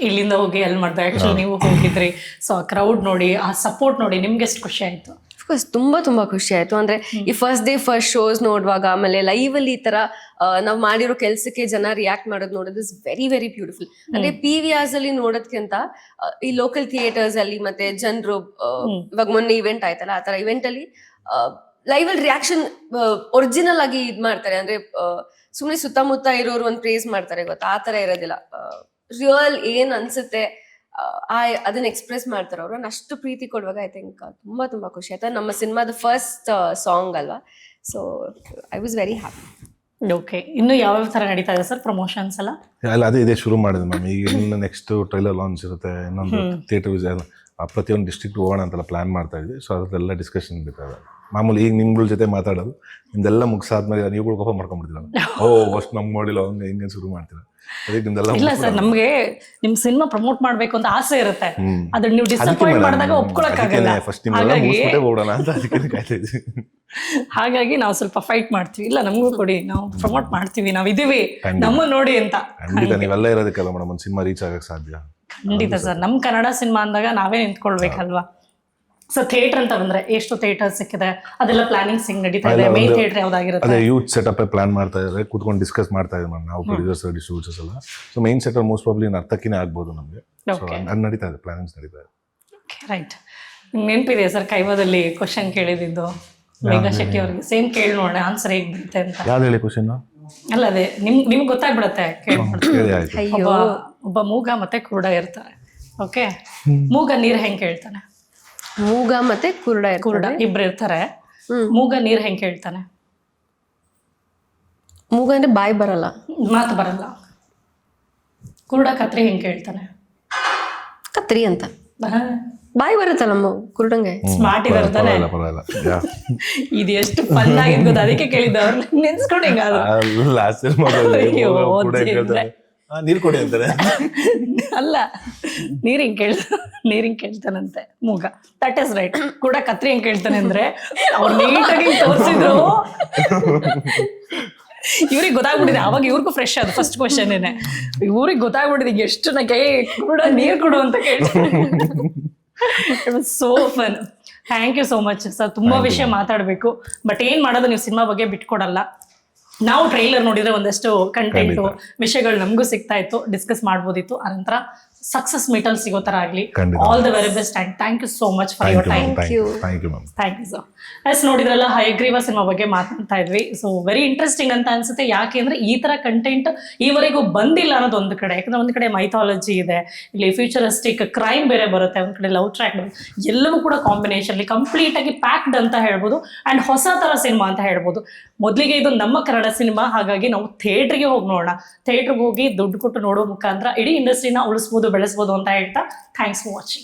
ಇಲ್ಲಿಂದ ಹೋಗಿ ಎಲ್ಲಿ ಮಾಡ್ದೆ, ಆಕ್ಚುಲಿ ನೀವು ಹೋಗಿದ್ರಿ. ಸೊ ಆ ಕ್ರೌಡ್ ನೋಡಿ, ಆ ಸಪೋರ್ಟ್ ನೋಡಿ, ನಿಮ್ಗೆ ಎಷ್ಟು ಖುಷಿ ಆಯ್ತು? ಅಫ್ಕೋರ್ಸ್ ತುಂಬಾ ಖುಷಿ ಆಯ್ತು. ಅಂದ್ರೆ ಈ ಫಸ್ಟ್ ಶೋಸ್ ನೋಡುವಾಗ, ಆಮೇಲೆ ಲೈವ್ ಅಲ್ಲಿ ಈ ತರ ನಾವು ಮಾಡಿರೋ ಕೆಲ್ಸಕ್ಕೆ ಜನ ರಿಯಾಕ್ಟ್ ಮಾಡೋದು ನೋಡೋದು ಇಸ್ ವೆರಿ ವೆರಿ ಬ್ಯೂಟಿಫುಲ್. ಅಂದ್ರೆ PVRs ಅಲ್ಲಿ ನೋಡೋದ್ಕಿಂತ ಈ ಲೋಕಲ್ ಥಿಯೇಟರ್ಸ್ ಅಲ್ಲಿ ಮತ್ತೆ ಜನರು ಇವಾಗ ಮೊನ್ನೆ ಇವೆಂಟ್ ಆಯ್ತಲ್ಲ, ಆ ತರ ಇವೆಂಟ್ ಅಲ್ಲಿ ಲೈವ್ ಅಲ್ಲಿ ರಿಯಾಕ್ಷನ್ ಒರಿಜಿನಲ್ ಆಗಿ ಇದ್ ಮಾಡ್ತಾರೆ. ಅಂದ್ರೆ ಸುಮ್ನೆ ಸುತ್ತಮುತ್ತ ಇರೋರು ಒಂದು ಪ್ರೇಸ್ ಮಾಡ್ತಾರೆ ಗೊತ್ತಾ, ಆ ತರ ಇರೋದಿಲ್ಲ. ರಿಯಲ್ ಏನ್ ಅನ್ಸುತ್ತೆ ಅದನ್ನ ಎಕ್ಸ್ಪ್ರೆಸ್ ಮಾಡ್ತಾರೆ ಅವರು. ಅಷ್ಟು ಪ್ರೀತಿ ಕೊಡುವಾಗ ಐ ಥಿಂಕ್ ತುಂಬಾ ಖುಷಿ ಆಯ್ತು. ನಮ್ಮ ಸಿನಿಮಾದ ಫಸ್ಟ್ ಸಾಂಗ್ ಅಲ್ವಾ, so I was very happy. Okay, ಇನ್ನು ಯಾವ ತರ ನಡೀತಾ ಇದೆ ಸರ್ ಪ್ರಮೋಷನ್ಸ್ ಎಲ್ಲ? ಅಲ್ಲ ಅದೇ ಇದೇ ಶುರು ಮಾಡಿದೆ ಮ್ಯಾಮ್. ಈಗ ಇನ್ನು ನೆಕ್ಸ್ಟ್ ಟ್ರೈಲರ್ ಲಾಂಚ್ ಇರುತ್ತೆ, ಇನ್ನೊಂದು ಥಿಯೇಟರ್ ವಿಸಿಟ್, ಪ್ರತಿಯೊಂದು ಡಿಸ್ಟ್ರಿಕ್ಟ್ ಹೋಗೋಣ ಅಂತೆಲ್ಲ ಪ್ಲಾನ್ ಮಾಡ್ತಾ ಇದ್ವಿ. ಸೊ ಅದರದ್ದೆಲ್ಲ ಡಿಸ್ಕಷನ್ ನಡೀತಾ ಇದೆ. ಮಾಮೂಲಿ ಈಗ ನಿಮ್ಗಳ ಜೊತೆ ಮಾತಾಡೋದು, ನಿಮ್ದೆಲ್ಲ ಮುಗಿಸಾದ್ಮೇಲೆ ನೀವುಗಳು ಕೋಪ ಮಾಡ್ಕೊಂಡ್ಬಿಡ್ತೀರ, ಅಷ್ಟು ನಮ್ಗೆ ನೋಡಿಲ್ಲ ಹಂಗೆ ಹಿಂಗೆ ಶುರು ಮಾಡ್ತೀರ. ಅದಕ್ಕೆ ನಿಮ್ದೆಲ್ಲ ಇಲ್ಲ ಸರ್, ನಮ್ಗೆ ನಿಮ್ ಸಿನಿಮಾ ಪ್ರಮೋಟ್ ಮಾಡ್ಬೇಕು ಅಂತ ಆಸೆ ಇರುತ್ತೆ, ಅದ್ರ ನೀವು ಡಿಸಪಾಯಿಂಟ್ ಮಾಡಿದಾಗ ಒಪ್ಕೊಳಕ್ಕಾಗಲ್ಲ. ಫಸ್ಟ್ ನಿಮ್ಮೆಲ್ಲ ಮುಗಿಸ್ಬಿಟ್ಟೆ ಹೋಗೋಣ ಅಂತ ಅದಕ್ಕೆ ಕಾಯ್ತಾ ಇದ್ವಿ. ಹಾಗಾಗಿ ನಾವು ಸ್ವಲ್ಪ ಫೈಟ್ ಮಾಡ್ತೀವಿ. ಇಲ್ಲ ನಮಗೂ ಕೊಡಿ, ನಾವು ಪ್ರಮೋಟ್ ಮಾಡ್ತೀವಿ, ನಾವ್ ಇದೀವಿ, ನಮ್ಮ ನೋಡಿ ಅಂತ. ಖಂಡಿತ ನೀವೆಲ್ಲ ಇರೋದಕ್ಕಲ್ಲ ಮೇಡಮ್ ಒಂದು ಸಿನಿಮಾ ರೀಚ್ ಆಗಕ್ಕೆ ಸಾಧ್ಯ. ಖಂಡಿತ ಸರ್, ನಮ್ ಕನ್ನಡ ಸಿನಿಮಾ ಅಂದಾಗ ನಾವೇ ನಿಂತ್ಕೊಳ್ಬೇಕಲ್ವಾ. ಸೊ ಥಿಯೇಟರ್ ಅಂತ ಬಂದ್ರೆ ಎಷ್ಟು ಥಿಯೇಟರ್ ಸಿಕ್ಕಿದೆ, ಅದೆಲ್ಲ ಪ್ಲಾನಿಂಗ್ ಹೆಂಗ್ ನಡೀತಾ ಇದೆ? ಮೇನ್ ಥಿಯೇಟರ್ ಯಾವ್ದಾಗಿರುತ್ತೆ? ಅದೇ ಯೂತ್ ಸೆಟಪ್ ಪ್ಲಾನ್ ಮಾಡ್ತಾ ಇದ್ದಾರೆ, ಕೂತ್ಕೊಂಡು ಡಿಸ್ಕಸ್ ಮಾಡ್ತಾ ಇದ್ದೀವಿ ಮ್ಯಾಮ್ ನಾವು, ಪ್ರೊಡ್ಯೂಸರ್ಸ್ ಡಿಸ್ಟ್ರಿಬ್ಯೂಟರ್ಸ್ ಎಲ್ಲ. So main setup most probably ನರ್ತಕಿನೇ ಆಗ್ಬೋದು ನಮಗೆ. ಸೊ ಅದು ನಡೀತಾ ಇದೆ, ಪ್ಲಾನಿಂಗ್ಸ್ ನಡೀತಾ ಇದೆ. ರೈಟ್. ನೆನಪಿದೆ ಸರ್ ಕೈವಾದಲ್ಲಿ ಕ್ವಶನ್ ಕೇಳಿದ್ದು ಮೇಘಾ ಶೆಟ್ಟಿ ಅವ್ರಿಗೆ, ಸೇಮ್ ಕೇಳಿ ನೋಡೋಣ ಆನ್ಸರ್ ಹೇಗ್ ಬರುತ್ತೆ ಅಂತ. ಯಾವ್ದು ಹೇಳಿ ಕ್ವಶನ್? ಅಲ್ಲ ಅದೇ ನಿಮ್ಗೆ ಗೊತ್ತಾಗ್ಬಿಡತ್ತೆ ಹೇಳಿ ಆಯ್ತು. ಒಬ್ಬ ಮೂಗ ಮತ್ತೆ ಕುರುಡ ಇರ್ತಾರೆ. ಓಕೆ, ಮೂಗ ನೀರ್ ಹೆಂಗ್ ಕೇಳ್ತಾನೆ? ಮೂಗ ಮತ್ತೆ ಕುರುಡ ಇಬ್ರು ಇರ್ತಾರೆ. ಮೂಗ ನೀರ್ ಹೆಂಗ್ ಕೇಳ್ತಾನೆ? ಮೂಗ ಅಂದ್ರೆ ಬಾಯಿ ಬರಲ್ಲ, ಮಾತು ಬರಲ್ಲ. ಕುರುಡ ಕತ್ರಿ ಹೆಂಗ್ ಕೇಳ್ತಾನೆ? ಕತ್ರಿ ಅಂತ. ಬಾಯಿ ಬರುತ್ತಲ್ಲ ಕುರುಡಂಗೆ. ಸ್ಮಾರ್ಟ್ ಇದಾರೆ ತಾನೆ? ಪರವಾಗಿಲ್ಲ. ಇದು ಎಷ್ಟು ಫನ್ ಆಗಿದ್ ಗೊತ್ತಾ, ಅದಕ್ಕೆ ಕೇಳಿದ್ದ ಅವ್ರು ನೆನ್ಸ್ಕೊಂಡು ನೀರ್ ಕೊಡಿ ಅಂತಾರೆ. ಅಲ್ಲ, ನೀರಿಂಗ್ ಕೇಳ್ತಾನಂತೆ ಮೂಗ. That is right. ಕೂಡ ಕತ್ರಿ ಹೆಂಗ್ ಕೇಳ್ತಾನೆ ಅಂದ್ರೆ ಅವ್ರು ನೀಟಾಗಿ ತೋರಿಸಿದ್ರು, ಇವ್ರಿಗೆ ಗೊತ್ತಾಗ್ಬಿಟ್ಟಿದೆ. ಅವಾಗ ಇವ್ರಿಗೂ ಫ್ರೆಶ್ ಅದು ಫಸ್ಟ್ ಕ್ವಶನ್ ಏನೆ, ಇವ್ರಿಗೆ ಗೊತ್ತಾಗ್ಬಿಟ್ಟಿದೆ ಎಷ್ಟು ನಗೆ ಕೂಡ ನೀರ್ ಕೊಡು ಅಂತ ಕೇಳ್ತಾರೆ. So fun. Thank you so much sir. ತುಂಬಾ ವಿಷಯ ಮಾತಾಡ್ಬೇಕು, ಬಟ್ ಏನ್ ಮಾಡೋದು, ನೀವು ಸಿನಿಮಾ ಬಗ್ಗೆ ಬಿಟ್ಕೊಡಲ್ಲ. ನಾವು ಟ್ರೈಲರ್ ನೋಡಿದ್ರೆ ಒಂದಷ್ಟು ಕಂಟೆಂಟು ವಿಷಯಗಳು ನಮಗೂ ಸಿಗ್ತಾ ಇತ್ತು, ಡಿಸ್ಕಸ್ ಮಾಡ್ಬೋದಿತ್ತು. ಅನಂತರ ಸಕ್ಸಸ್ ಮೀಟಲ್ಲಿ ಸಿಗೋ ತರ ಆಗಲಿ. All the very best and thank you so much for your time. Thank you sir. Yes, ನೋಡಿದ್ರಲ್ಲ ಹಯಗ್ರೀವ ಸಿನಿಮಾ ಬಗ್ಗೆ ಮಾತಾಡ್ತಾ ಇದ್ವಿ. ಸೊ ವೆರಿ ಇಂಟ್ರೆಸ್ಟಿಂಗ್ ಅಂತ ಅನ್ಸುತ್ತೆ. ಯಾಕೆ ಅಂದ್ರೆ ಈ ತರ ಕಂಟೆಂಟ್ ಈವರೆಗೂ ಬಂದಿಲ್ಲ ಅನ್ನೋದು ಒಂದು ಕಡೆ. ಯಾಕಂದ್ರೆ ಒಂದ್ ಕಡೆ ಮೈಥಾಲಜಿ ಇದೆ, ಇಲ್ಲಿ ಫ್ಯೂಚರಿಸ್ಟಿಕ್ ಕ್ರೈಮ್ ಬೇರೆ ಬರುತ್ತೆ, ಒಂದ್ ಕಡೆ ಲವ್ ಟ್ರ್ಯಾಕ್ ಬರುತ್ತೆ, ಎಲ್ಲವೂ ಕೂಡ ಕಾಂಬಿನೇಷನ್ ಕಂಪ್ಲೀಟ್ ಆಗಿ ಪ್ಯಾಕ್ಡ್ ಅಂತ ಹೇಳ್ಬೋದು. ಅಂಡ್ ಹೊಸ ತರ ಸಿನಿಮಾ ಅಂತ ಹೇಳ್ಬೋದು. ಮೊದಲಿಗೆ ಇದು ನಮ್ಮ ಕನ್ನಡ ಸಿನಿಮಾ, ಹಾಗಾಗಿ ನಾವು ಥಿಯೇಟ್ರಿಗೆ ಹೋಗಿ ನೋಡೋಣ. ಥಿಯೇಟ್ರಿಗೆ ಹೋಗಿ ದುಡ್ಡು ಕೊಟ್ಟು ನೋಡೋ ಮುಖಾಂತರ ಇಡೀ ಇಂಡಸ್ಟ್ರಿನ ಉಳಿಸ್ಬೋದು, ಬೆಳೆಸ್ಬೋದು ಅಂತ ಹೇಳ್ತಾ ಥ್ಯಾಂಕ್ಸ್ ಫಾರ್ ವಾಚಿಂಗ್.